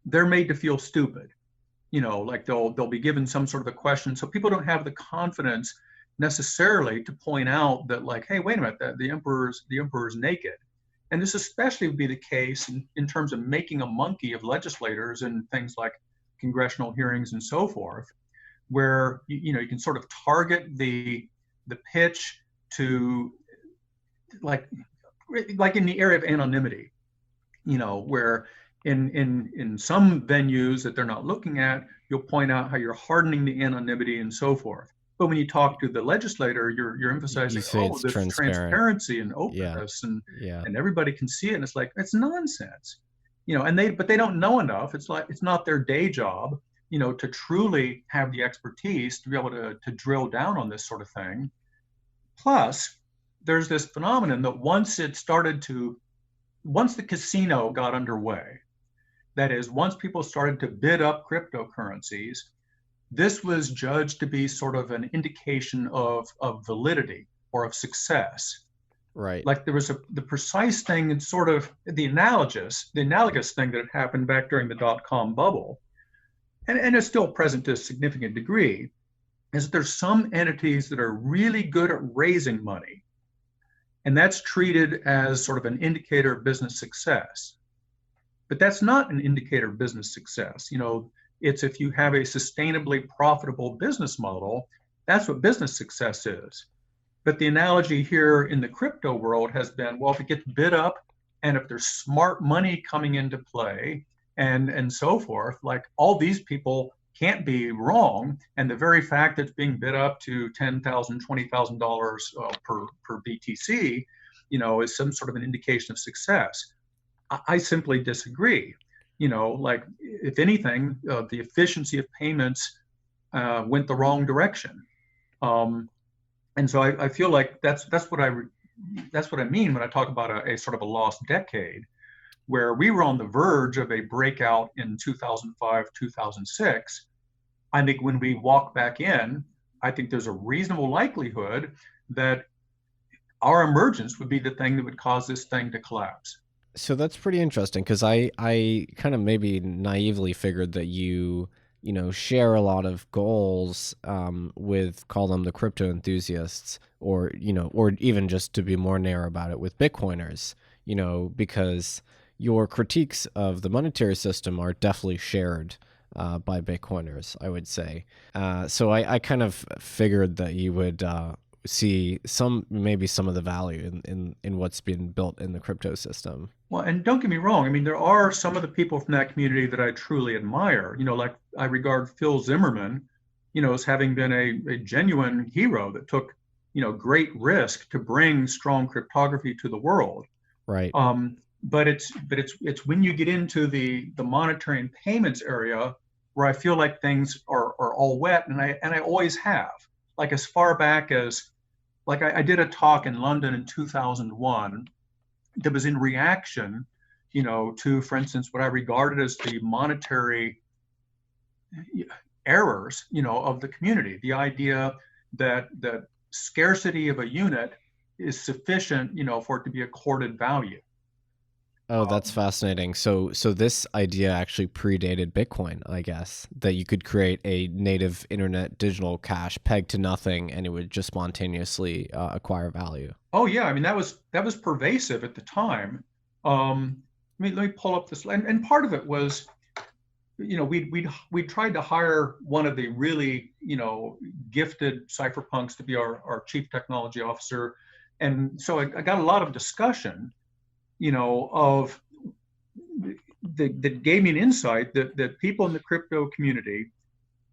they're made to feel stupid. Like they'll be given some sort of a question, so people don't have the confidence necessarily to point out that like, hey, wait a minute, the emperor's naked. And this especially would be the case in terms of making a monkey of legislators and things like congressional hearings and so forth, where you can sort of target the pitch to like in the area of anonymity, where in some venues that they're not looking at, you'll point out how you're hardening the anonymity and so forth. But when you talk to the legislator, you're emphasizing, this transparency and openness, and everybody can see it. And it's like, it's nonsense, but they don't know enough. It's like, it's not their day job, to truly have the expertise to be able to drill down on this sort of thing. Plus, there's this phenomenon that once the casino got underway, that is, once people started to bid up cryptocurrencies, this was judged to be sort of an indication of validity or of success. Right. Like there was the precise thing, and sort of the analogous thing that had happened back during the dot-com bubble, and it's still present to a significant degree, is that there's some entities that are really good at raising money, and that's treated as sort of an indicator of business success. But that's not an indicator of business success. It's if you have a sustainably profitable business model, that's what business success is. But the analogy here in the crypto world has been, well, if it gets bid up and if there's smart money coming into play and so forth, like all these people can't be wrong. And the very fact that it's being bid up to $10,000, $20,000 per BTC, is some sort of an indication of success. I simply disagree. Like, if anything, the efficiency of payments went the wrong direction. And so I feel like that's what I mean when I talk about a sort of a lost decade, where we were on the verge of a breakout in 2005, 2006. I think when we walk back in, I think there's a reasonable likelihood that our emergence would be the thing that would cause this thing to collapse. So that's pretty interesting, because I kind of maybe naively figured that you share a lot of goals with, call them the crypto enthusiasts, or even just to be more narrow about it, with Bitcoiners, because your critiques of the monetary system are definitely shared by Bitcoiners, I would say. So I kind of figured that you would see maybe some of the value in what's been built in the crypto system. Well, and don't get me wrong. I mean, there are some of the people from that community that I truly admire. Like I regard Phil Zimmerman, as having been a genuine hero that took, great risk to bring strong cryptography to the world. Right. But it's when you get into the monetary and payments area where I feel like things are all wet, and I always have. Like, as far back as, like, I did a talk in London in 2001 that was in reaction, to, for instance, what I regarded as the monetary errors, of the community. The idea that scarcity of a unit is sufficient, for it to be accorded value. Oh, that's fascinating. So this idea actually predated Bitcoin, I guess, that you could create a native internet digital cash pegged to nothing, and it would just spontaneously acquire value. Oh yeah, I mean, that was pervasive at the time. Let me pull up this, and part of it was, we tried to hire one of the really, gifted cypherpunks to be our chief technology officer, and so I got a lot of discussion, of that gave me an insight that people in the crypto community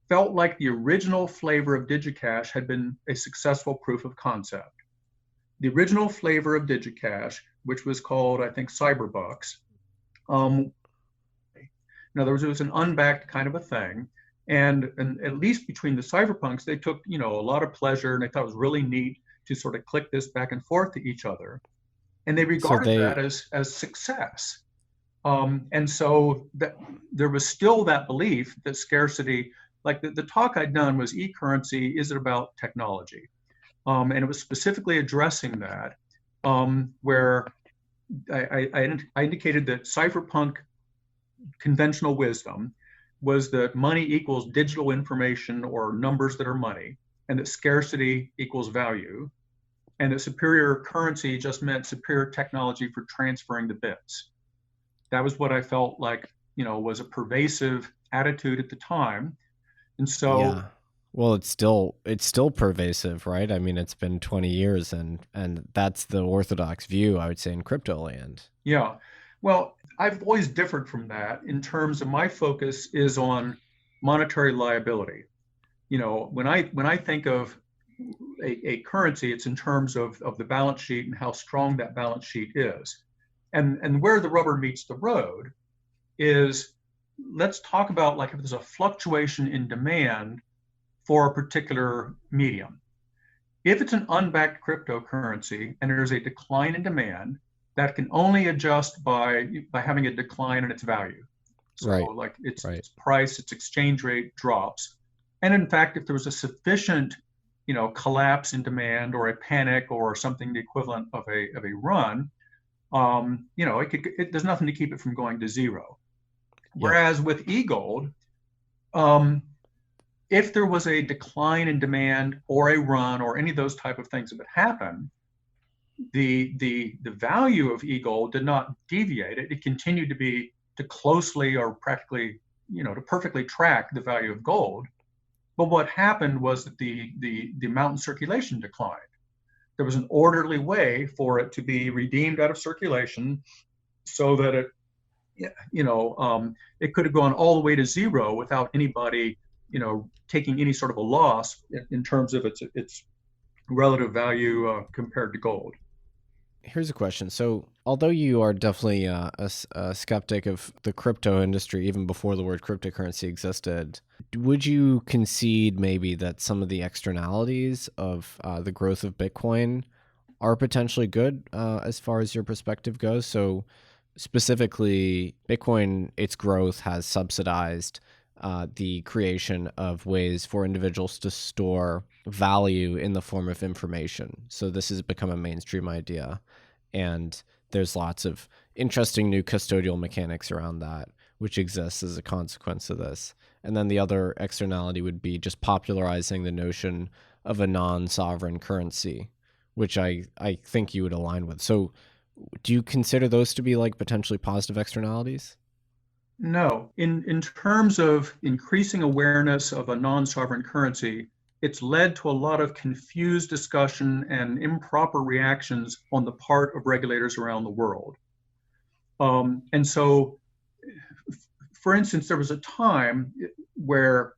felt like the original flavor of DigiCash had been a successful proof of concept. The original flavor of DigiCash, which was called, I think, Cyberbucks. In other words, it was an unbacked kind of a thing. And at least between the cypherpunks, they took, a lot of pleasure, and they thought it was really neat to sort of click this back and forth to each other. And they regarded that as success. And so that there was still that belief that scarcity, like the talk I'd done was e-currency, is it about technology? And it was specifically addressing that, where I indicated that cypherpunk conventional wisdom was that money equals digital information or numbers that are money, and that scarcity equals value, and that superior currency just meant superior technology for transferring the bits. That was what I felt like, was a pervasive attitude at the time. And so, yeah. Well, it's still pervasive, right? I mean, it's been 20 years, and that's the orthodox view, I would say, in crypto land. Yeah. Well, I've always differed from that in terms of my focus is on monetary liability. When I think of a currency, it's in terms of the balance sheet and how strong that balance sheet is. And where the rubber meets the road is, let's talk about, like, if there's a fluctuation in demand for a particular medium. If it's an unbacked cryptocurrency and there's a decline in demand, that can only adjust by having a decline in its value. So right. Like its price, its exchange rate drops. And in fact, if there was a sufficient, collapse in demand or a panic or something the equivalent of a run, there's nothing to keep it from going to zero. Yeah. Whereas with eGold, if there was a decline in demand or a run or any of those type of things that would happen, the value of eGold did not deviate. It continued to closely or practically, to perfectly track the value of gold. But what happened was that the amount in circulation declined. There was an orderly way for it to be redeemed out of circulation, so that it could have gone all the way to zero without anybody, taking any sort of a loss in terms of its relative value compared to gold. Here's a question. So, although you are definitely a skeptic of the crypto industry even before the word cryptocurrency existed, would you concede maybe that some of the externalities of the growth of Bitcoin are potentially good as far as your perspective goes? So, specifically, Bitcoin, its growth has subsidized the creation of ways for individuals to store value in the form of information. So this has become a mainstream idea. And there's lots of interesting new custodial mechanics around that, which exists as a consequence of this. And then the other externality would be just popularizing the notion of a non-sovereign currency, which I think you would align with. So do you consider those to be like potentially positive externalities? No. In terms of increasing awareness of a non-sovereign currency, it's led to a lot of confused discussion and improper reactions on the part of regulators around the world. And so, for instance, there was a time where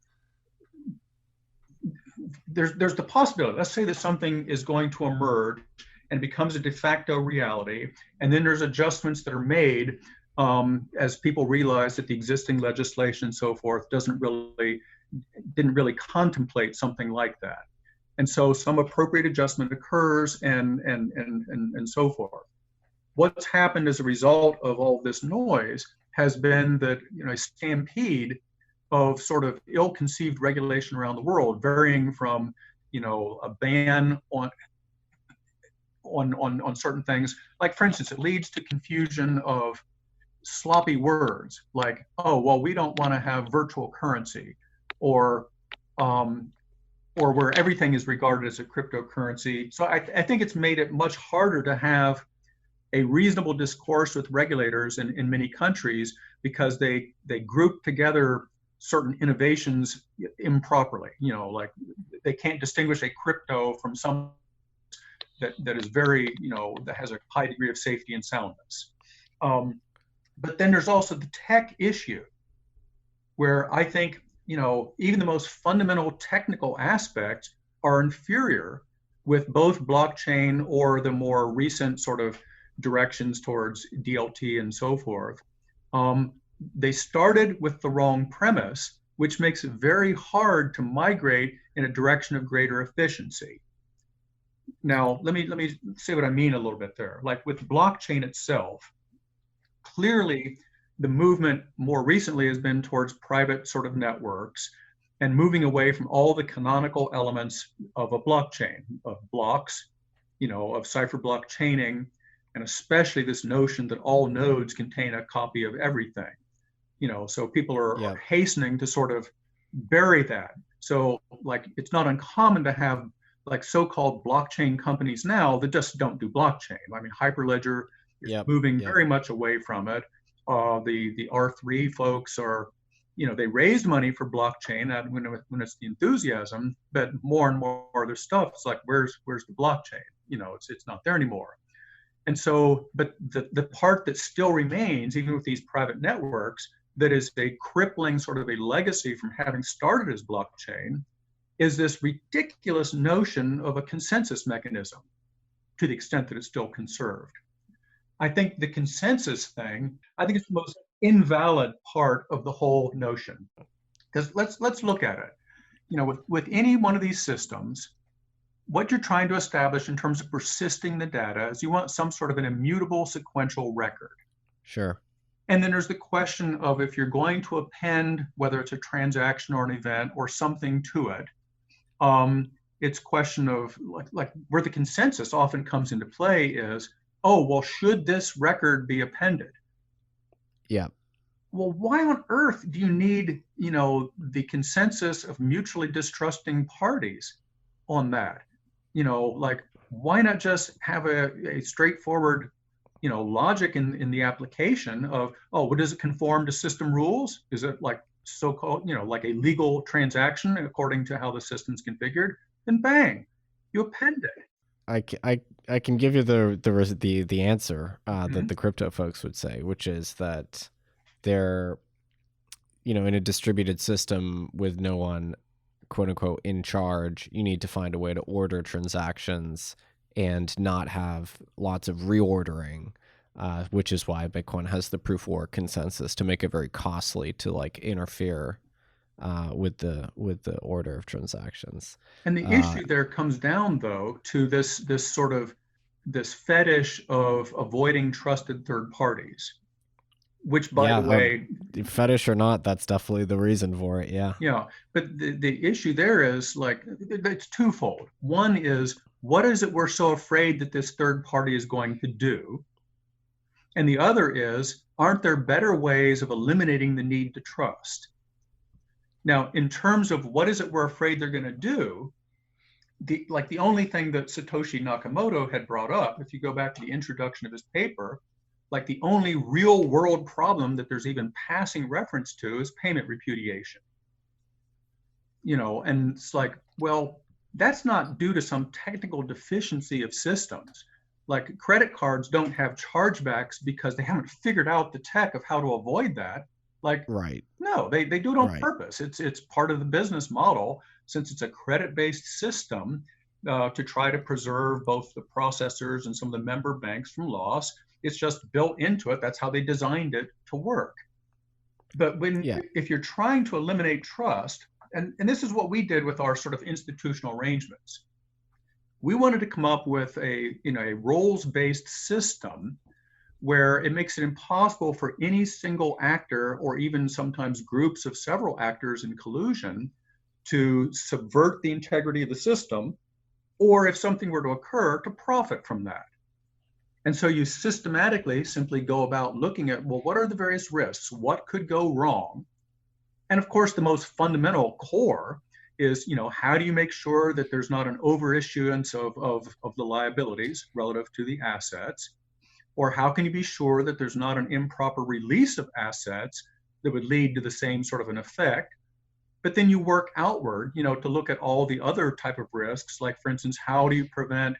there's the possibility, let's say that something is going to emerge and becomes a de facto reality, and then there's adjustments that are made as people realize that the existing legislation and so forth didn't really contemplate something like that. And so some appropriate adjustment occurs and so forth. What's happened as a result of all this noise has been that a stampede of sort of ill-conceived regulation around the world, varying from a ban on certain things. Like, for instance, it leads to confusion of sloppy words like, oh, well, we don't want to have virtual currency, or where everything is regarded as a cryptocurrency. So I think it's made it much harder to have a reasonable discourse with regulators in many countries, because they group together certain innovations improperly. Like they can't distinguish a crypto from some that is very, that has a high degree of safety and soundness. But then there's also the tech issue, where I think, even the most fundamental technical aspects are inferior with both blockchain or the more recent sort of directions towards DLT and so forth. They started with the wrong premise, which makes it very hard to migrate in a direction of greater efficiency. Now, let me say what I mean a little bit there. Like with blockchain itself, clearly the movement more recently has been towards private sort of networks and moving away from all the canonical elements of a blockchain, of blocks, of cipher block chaining, and especially this notion that all nodes contain a copy of everything. So people are hastening to sort of bury that. So like, it's not uncommon to have like so-called blockchain companies now that just don't do blockchain. I mean, Hyperledger is moving very much away from it. The R3 folks are, they raised money for blockchain when it's the enthusiasm, but more and more of their stuff, it's like, where's the blockchain? It's not there anymore. And so, but the part that still remains, even with these private networks, that is a crippling sort of a legacy from having started as blockchain, is this ridiculous notion of a consensus mechanism, to the extent that it's still conserved. I think the consensus thing, I think it's the most invalid part of the whole notion. Because let's look at it. With any one of these systems, what you're trying to establish in terms of persisting the data is you want some sort of an immutable sequential record. Sure. And then there's the question of, if you're going to append, whether it's a transaction or an event or something to it, it's question of like where the consensus often comes into play is, oh, well, should this record be appended? Yeah. Well, why on earth do you need, the consensus of mutually distrusting parties on that? Like, why not just have a straightforward, logic in the application of, oh, well, does it conform to system rules? Is it like so-called, like a legal transaction according to how the system's configured? Then bang, you append it. I can give you the answer that the crypto folks would say, which is that in a distributed system with no one, quote unquote, in charge, you need to find a way to order transactions and not have lots of reordering, which is why Bitcoin has the proof of work consensus to make it very costly to like interfere with the order of transactions. And the issue there comes down, though, to this fetish of avoiding trusted third parties, which, by the way, fetish or not, that's definitely the reason for it. Yeah. Yeah, but the issue there is like it's twofold. One is, what is it we're so afraid that this third party is going to do? And the other is, aren't there better ways of eliminating the need to trust? Now, in terms of what is it we're afraid they're going to do, the only thing that Satoshi Nakamoto had brought up, if you go back to the introduction of his paper, like the only real world problem that there's even passing reference to is payment repudiation. And it's like, well, that's not due to some technical deficiency of systems. Like credit cards don't have chargebacks because they haven't figured out the tech of how to avoid that. Like, right. No, they do it on purpose. It's part of the business model, since it's a credit-based system, to try to preserve both the processors and some of the member banks from loss. It's just built into it. That's how they designed it to work. But if you're trying to eliminate trust, and this is what we did with our sort of institutional arrangements, we wanted to come up with a roles-based system where it makes it impossible for any single actor, or even sometimes groups of several actors in collusion, to subvert the integrity of the system, or if something were to occur, to profit from that. And so you systematically simply go about looking at, well, what are the various risks? What could go wrong? And of course, the most fundamental core is, how do you make sure that there's not an overissuance of the liabilities relative to the assets? Or how can you be sure that there's not an improper release of assets that would lead to the same sort of an effect? But then you work outward, to look at all the other type of risks, like, for instance, how do you prevent,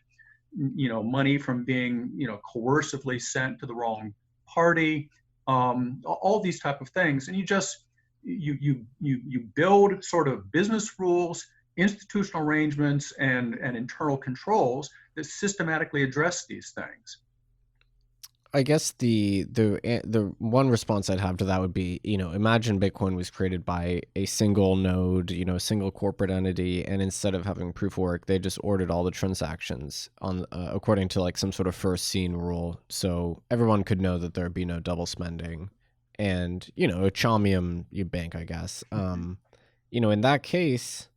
money from being, coercively sent to the wrong party, all these type of things. And you build sort of business rules, institutional arrangements, and internal controls that systematically address these things. I guess the one response I'd have to that would be, imagine Bitcoin was created by a single node, a single corporate entity, and instead of having proof of work, they just ordered all the transactions on according to like some sort of first seen rule, so everyone could know that there'd be no double spending, and a chaumium bank, I guess. In that case,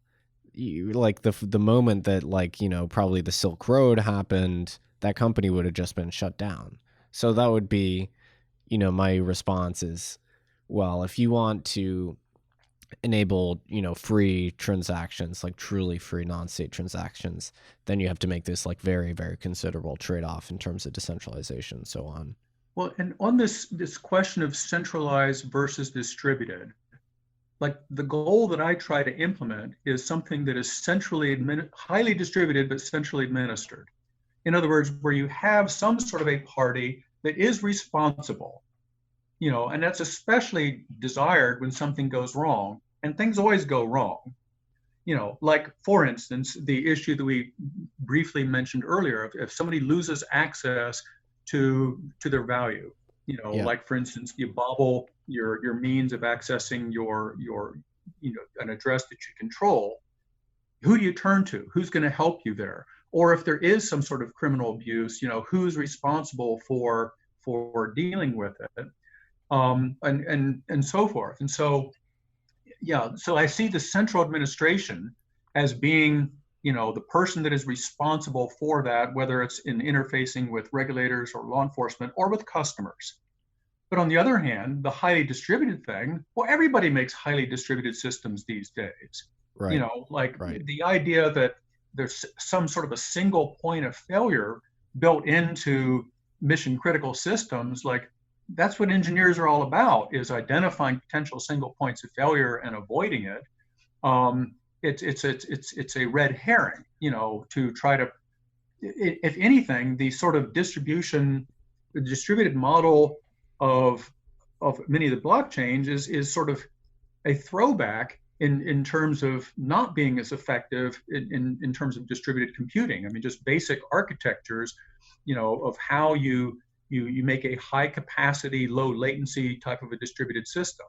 like the moment that probably the Silk Road happened, that company would have just been shut down. So that would be, my response is, well, if you want to enable, free transactions, like truly free non-state transactions, then you have to make this like very, very considerable trade-off in terms of decentralization and so on. Well, and on this question of centralized versus distributed, like the goal that I try to implement is something that is highly distributed, but centrally administered. In other words, where you have some sort of a party that is responsible, and that's especially desired when something goes wrong, and things always go wrong. Like, for instance, the issue that we briefly mentioned earlier, if somebody loses access to their value, like, for instance, you bobble your means of accessing your an address that you control, who do you turn to? Who's going to help you there? Or if there is some sort of criminal abuse, who's responsible for dealing with it, and so forth. And so, so I see the central administration as being, the person that is responsible for that, whether it's in interfacing with regulators or law enforcement or with customers. But on the other hand, the highly distributed thing, well, everybody makes highly distributed systems these days. Right. The idea that there's some sort of a single point of failure built into mission critical systems, like that's what engineers are all about, is identifying potential single points of failure and avoiding it. It's a red herring, to try to, if anything, the sort of the distributed model of many of the blockchains is sort of a throwback in terms of not being as effective in terms of distributed computing. I mean, just basic architectures, of how you make a high capacity, low latency type of a distributed system.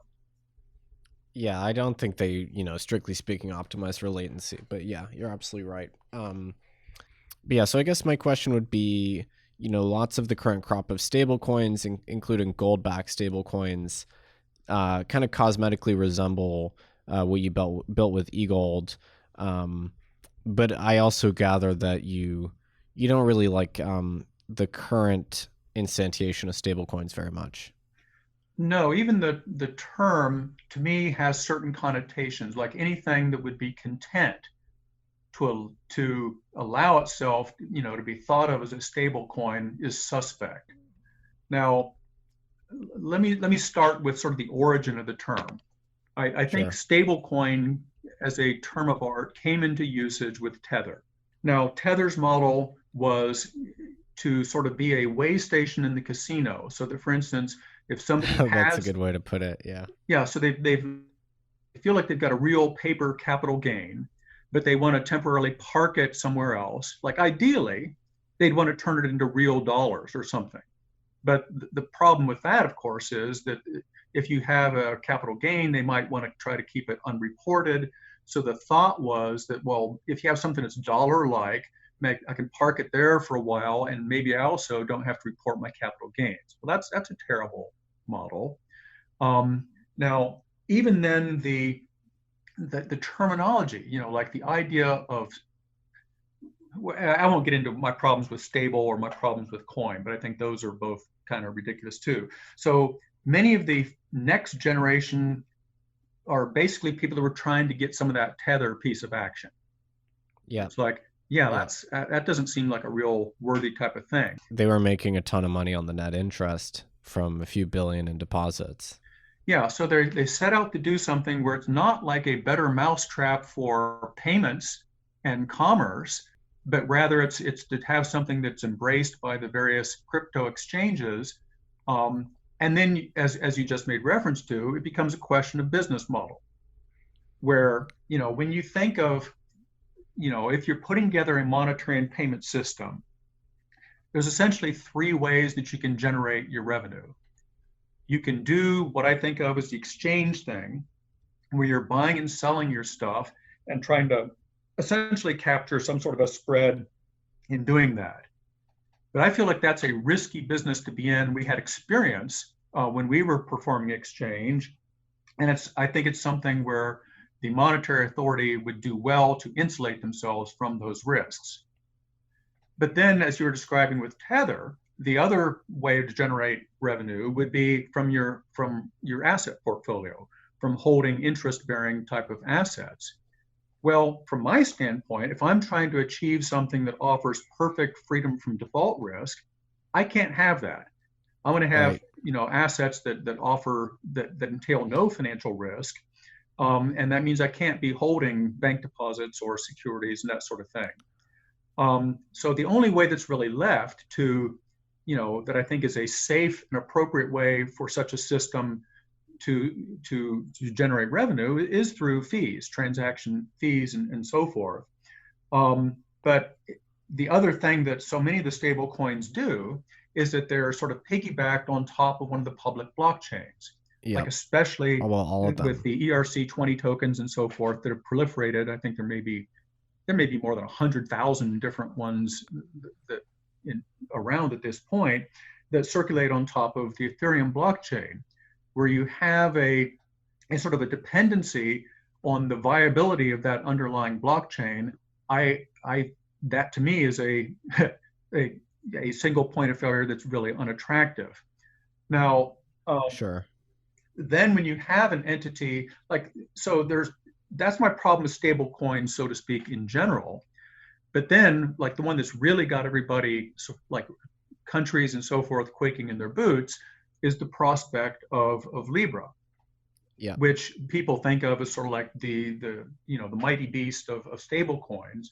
Yeah, I don't think they, strictly speaking, optimize for latency. But yeah, you're absolutely right. But yeah, so I guess my question would be, lots of the current crop of stablecoins, including gold-backed stablecoins, kind of cosmetically resemble what you built with eGold. But I also gather that you don't really like the current instantiation of stablecoins very much. No, even the term to me has certain connotations, like anything that would be content to allow itself, to be thought of as a stable coin is suspect. Now, let me start with sort of the origin of the term. I think stable coin as a term of art came into usage with Tether. Now, Tether's model was to sort of be a way station in the casino, so that, for instance, if somebody has, that's a good way to put it. Yeah. So they feel like they've got a real paper capital gain, but they want to temporarily park it somewhere else. Like ideally, they'd want to turn it into real dollars or something. But the problem with that, of course, is that if you have a capital gain, they might want to try to keep it unreported. So the thought was that, well, if you have something that's dollar-like, I can park it there for a while, and maybe I also don't have to report my capital gains. Well, that's a terrible model. Now, even then, the terminology, like the idea of, I won't get into my problems with stable or my problems with coin, but I think those are both kind of ridiculous too. So many of the next generation are basically people that were trying to get some of that Tether piece of action. Yeah. It's like, that doesn't seem like a real worthy type of thing. They were making a ton of money on the net interest from a few billion in deposits. Yeah, so they set out to do something where it's not like a better mousetrap for payments and commerce, but rather it's to have something that's embraced by the various crypto exchanges. And then, as you just made reference to, it becomes a question of business model, where, when you think of, if you're putting together a monetary and payment system, there's essentially three ways that you can generate your revenue. You can do what I think of as the exchange thing, where you're buying and selling your stuff and trying to essentially capture some sort of a spread in doing that. But I feel like that's a risky business to be in. We had experience when we were performing exchange, and I think it's something where the monetary authority would do well to insulate themselves from those risks. But then, as you were describing with Tether, the other way to generate revenue would be from your asset portfolio, from holding interest-bearing type of assets. Well, from my standpoint, if I'm trying to achieve something that offers perfect freedom from default risk, I can't have that. I want to have assets that entail no financial risk, and that means I can't be holding bank deposits or securities and that sort of thing. So the only way that's really left to, that I think is a safe and appropriate way for such a system to generate revenue is through fees, transaction fees, and so forth. But the other thing that so many of the stable coins do is that they're sort of piggybacked on top of one of the public blockchains. Like especially with the ERC20 tokens and so forth that have proliferated. I think there may be more than 100,000 different ones that around at this point that circulate on top of the Ethereum blockchain, where you have a sort of a dependency on the viability of that underlying blockchain. That to me is a single point of failure that's really unattractive. Now, then when you have an entity that's my problem with stable coins, so to speak, in general. But then, like the one that's really got everybody, like countries and so forth, quaking in their boots, is the prospect of Libra, which people think of as sort of like the mighty beast of stable coins.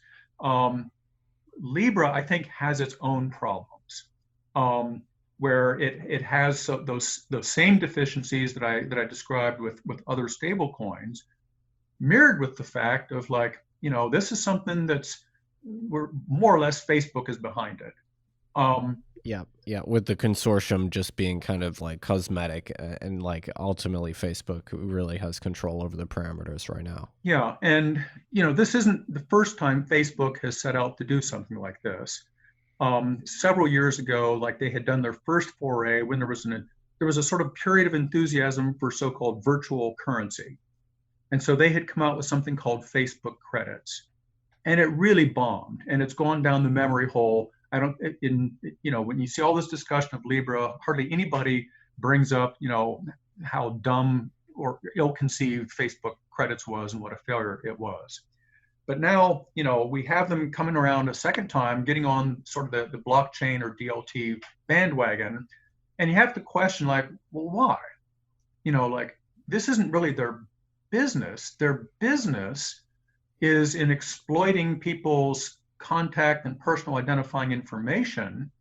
Libra, I think, has its own problems. where it has those same deficiencies that I described with other stable coins, mirrored with the fact of like, this is something that's we're more or less Facebook is behind it. Yeah, with the consortium just being kind of like cosmetic, and like ultimately Facebook really has control over the parameters right now. Yeah, and this isn't the first time Facebook has set out to do something like this. Several years ago, like they had done their first foray when there was a sort of period of enthusiasm for so-called virtual currency, and so they had come out with something called Facebook credits, and it really bombed, and it's gone down the memory hole. When you see all this discussion of Libra, hardly anybody brings up, how dumb or ill-conceived Facebook credits was and what a failure it was. But now, we have them coming around a second time, getting on sort of the blockchain or DLT bandwagon. And you have to question, like, well, why? Like, this isn't really their business. Their business is in exploiting people's contact and personal identifying information,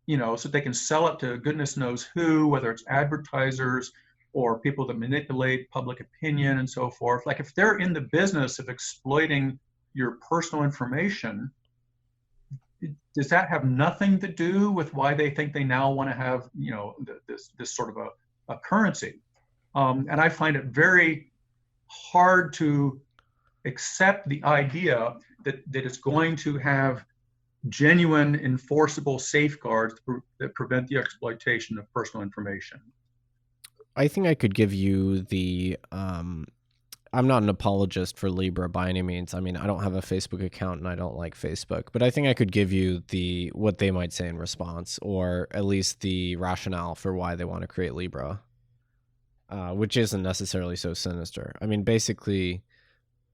so they can sell it to goodness knows who, whether it's advertisers or people that manipulate public opinion and so forth. Like, if they're in the business of exploiting your personal information, does that have nothing to do with why they think they now want to have, this sort of a currency? And I find it very hard to accept the idea that it's going to have genuine enforceable safeguards that prevent the exploitation of personal information. I think I could give you the I'm not an apologist for Libra by any means. I mean, I don't have a Facebook account and I don't like Facebook, but I think I could give you what they might say in response, or at least the rationale for why they want to create Libra, which isn't necessarily so sinister. I mean, basically,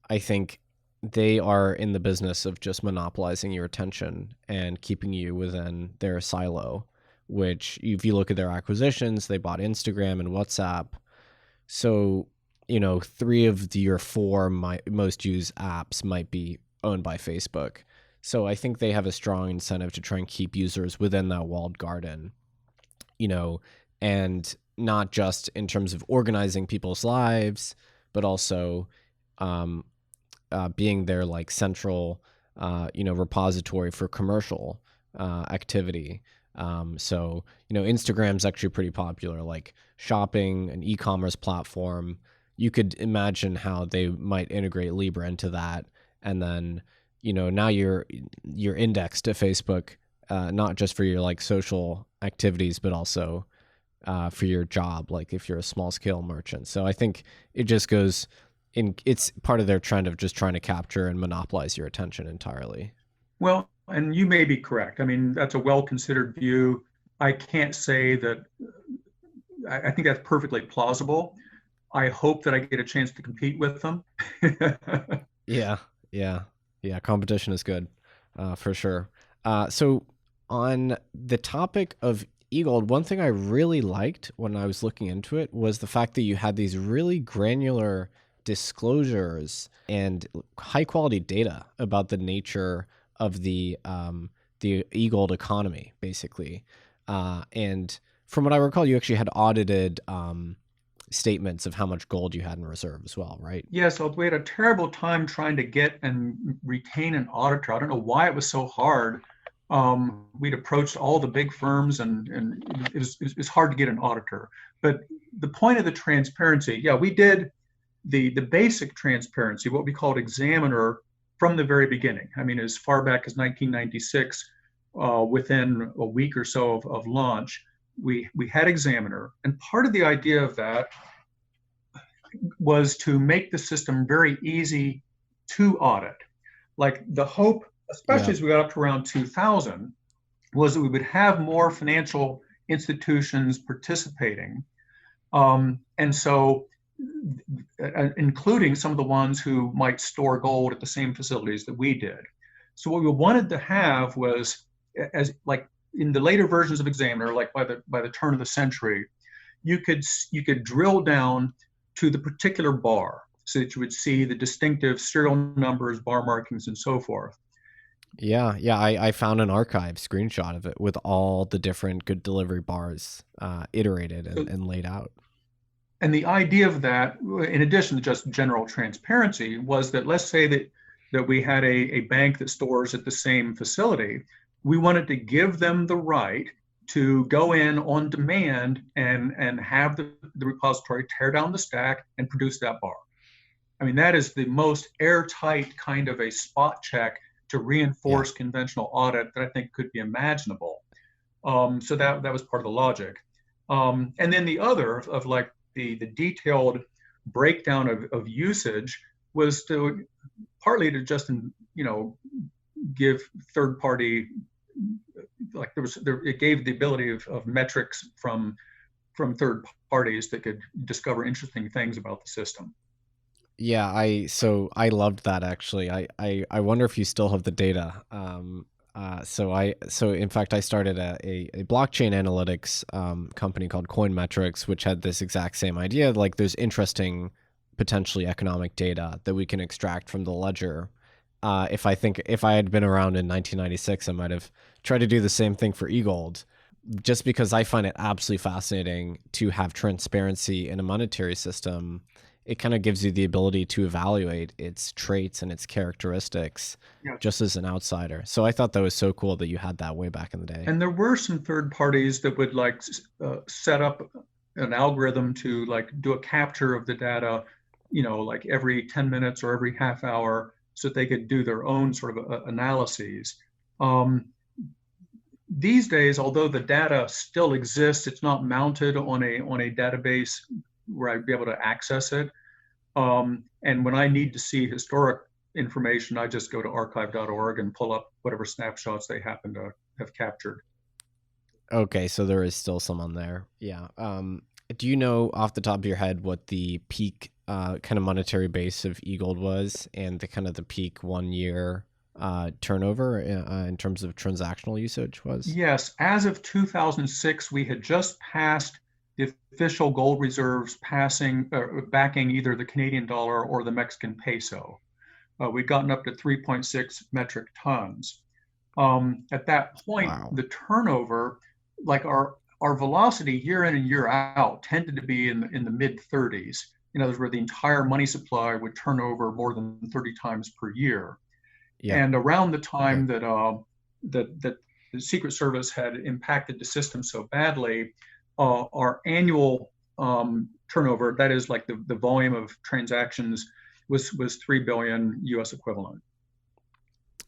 I think they are in the business of just monopolizing your attention and keeping you within their silo, which if you look at their acquisitions, they bought Instagram and WhatsApp. So, 3 of your 4 most used apps might be owned by Facebook. So I think they have a strong incentive to try and keep users within that walled garden, and not just in terms of organizing people's lives, but also being their like central, repository for commercial activity. So, Instagram's actually pretty popular, like shopping, an e-commerce platform. You could imagine how they might integrate Libra into that. And then, now you're indexed to Facebook, not just for your like social activities, but also for your job, like if you're a small scale merchant. So I think it just goes it's part of their trend of just trying to capture and monopolize your attention entirely. Well, and you may be correct. I mean, that's a well-considered view. I can't say that. I think that's perfectly plausible. I hope that I get a chance to compete with them. Yeah. Competition is good, for sure. So on the topic of eGold, one thing I really liked when I was looking into it was the fact that you had these really granular disclosures and high quality data about the nature of the eGold economy, basically. And from what I recall, you actually had audited statements of how much gold you had in reserve as well, right? Yes, we had a terrible time trying to get and retain an auditor. I don't know why it was so hard. We'd approached all the big firms, and it's hard to get an auditor. But the point of the transparency, we did the basic transparency, what we called Examiner, from the very beginning. I mean, as far back as 1996, within a week or so of launch, we had Examiner. And part of the idea of that was to make the system very easy to audit. Like the hope, especially as we got up to around 2000, was that we would have more financial institutions participating. And so, including some of the ones who might store gold at the same facilities that we did. So what we wanted to have was, as like in the later versions of Examiner, like by the turn of the century, you could drill down to the particular bar so that you would see the distinctive serial numbers, bar markings, and so forth. Yeah, yeah. I found an archive screenshot of it with all the different good delivery bars iterated and laid out. And the idea of that, in addition to just general transparency, was that let's say that we had a bank that stores at the same facility. We wanted to give them the right to go in on demand and have the repository tear down the stack and produce that bar. I mean, that is the most airtight kind of a spot check to reinforce conventional audit that I think could be imaginable. So that was part of the logic. And then the other of like the detailed breakdown of usage was to partly to just, give third party, like it gave the ability of metrics from third parties that could discover interesting things about the system. Yeah, I loved that actually. I wonder if you still have the data. So in fact I started a blockchain analytics company called Coinmetrics, which had this exact same idea. Like there's interesting potentially economic data that we can extract from the ledger. If I had been around in 1996, I might have tried to do the same thing for eGold, just because I find it absolutely fascinating to have transparency in a monetary system. It kind of gives you the ability to evaluate its traits and its characteristics just as an outsider. So I thought that was so cool that you had that way back in the day. And there were some third parties that would like set up an algorithm to like do a capture of the data, like every 10 minutes or every half hour, so that they could do their own sort of analyses. These days, although the data still exists, it's not mounted on a database where I'd be able to access it. And when I need to see historic information, I just go to archive.org and pull up whatever snapshots they happen to have captured. Okay, so there is still some on there. Yeah. Do you know off the top of your head what the peak kind of monetary base of eGold was, and the kind of the peak 1 year turnover in terms of transactional usage was? Yes, as of 2006, we had just passed the official gold reserves backing either the Canadian dollar or the Mexican peso. We'd gotten up to 3.6 metric tons. At that point, the turnover, like our velocity year in and year out, tended to be in the mid 30s. In other words, where the entire money supply would turn over more than 30 times per year. And around the time that the Secret Service had impacted the system so badly, our annual turnover, that is like the volume of transactions, was 3 billion US equivalent.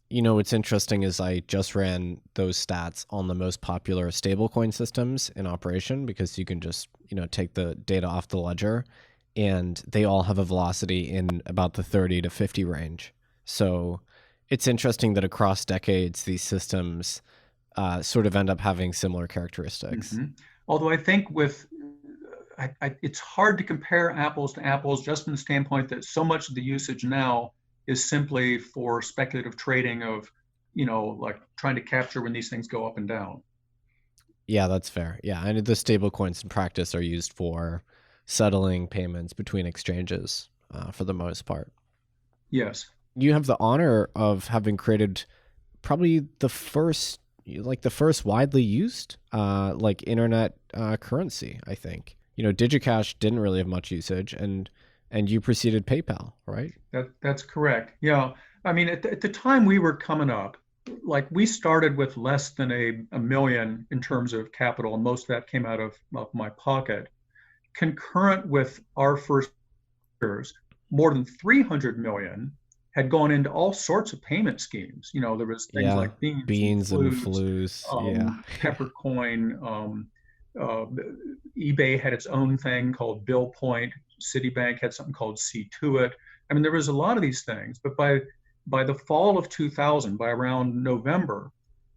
What's interesting is I just ran those stats on the most popular stablecoin systems in operation, because you can just, take the data off the ledger, and they all have a velocity in about the 30 to 50 range. So it's interesting that across decades, these systems sort of end up having similar characteristics. Mm-hmm. Although I think it's hard to compare apples to apples, just from the standpoint that so much of the usage now is simply for speculative trading of, like trying to capture when these things go up and down. Yeah, that's fair. Yeah, and the stable coins in practice are used for settling payments between exchanges for the most part. Yes. You have the honor of having created probably the first widely used internet currency, I think. DigiCash didn't really have much usage, and you preceded PayPal, right? That's correct. Yeah. I mean, at the time we were coming up, like we started with less than a million in terms of capital, and most of that came out of my pocket. Concurrent with our first years, more than 300 million had gone into all sorts of payment schemes. There was things like beans and flues, Peppercoin. eBay had its own thing called BillPoint. Citibank had something called See2It. I mean, there was a lot of these things, but by the fall of 2000, by around November,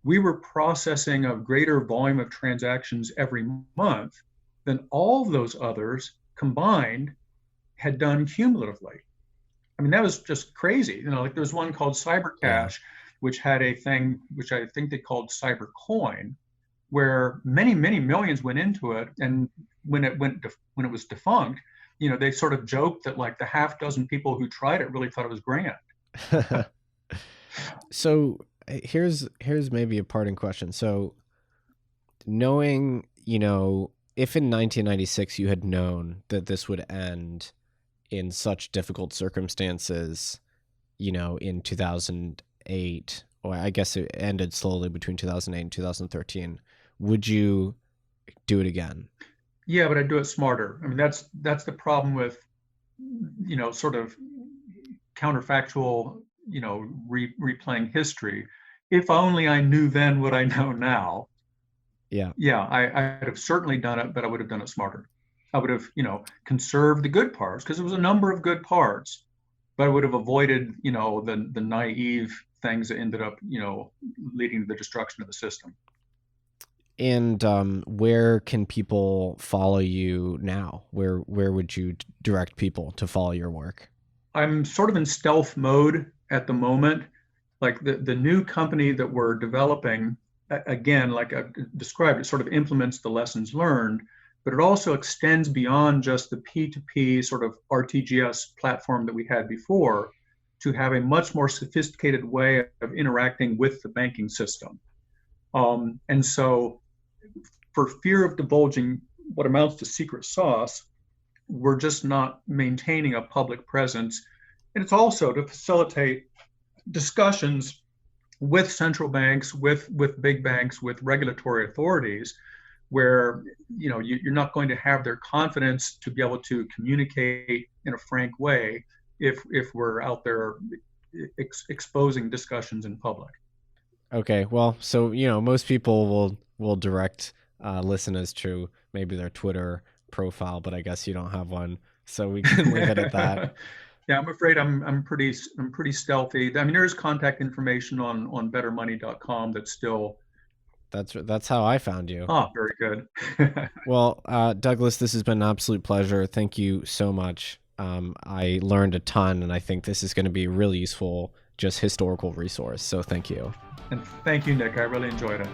we were processing a greater volume of transactions every month than all of those others combined had done cumulatively. I mean, that was just crazy. Like there was one called Cybercash, which had a thing, which I think they called Cybercoin, where many, many millions went into it. And when it was defunct, they sort of joked that like the half dozen people who tried it really thought it was grand. So here's maybe a parting question. So knowing, if in 1996 you had known that this would end in such difficult circumstances, in 2008, or I guess it ended slowly between 2008 and 2013, would you do it again? Yeah, but I'd do it smarter. I mean, that's the problem with, sort of counterfactual, replaying history. If only I knew then what I know now. Yeah. Yeah, I'd have certainly done it, but I would have done it smarter. I would have, conserved the good parts, because there was a number of good parts, but I would have avoided, the naive things that ended up, leading to the destruction of the system. And where can people follow you now? Where would you direct people to follow your work? I'm sort of in stealth mode at the moment. Like the new company that we're developing, again, like I described, it sort of implements the lessons learned, but it also extends beyond just the P2P sort of RTGS platform that we had before to have a much more sophisticated way of interacting with the banking system. And so for fear of divulging what amounts to secret sauce, we're just not maintaining a public presence. And it's also to facilitate discussions with central banks, with big banks, with regulatory authorities, where you're not going to have their confidence to be able to communicate in a frank way if we're out there exposing discussions in public. Okay, well, so most people will direct listeners to maybe their Twitter profile, but I guess you don't have one, so we can leave it at that. Yeah, I'm afraid I'm pretty stealthy. I mean, there is contact information on bettermoney.com that's still. That's how I found you. Oh, very good. Well, Douglas, this has been an absolute pleasure. Thank you so much. I learned a ton, and I think this is going to be a really useful, just historical resource. So thank you. And thank you, Nick. I really enjoyed it.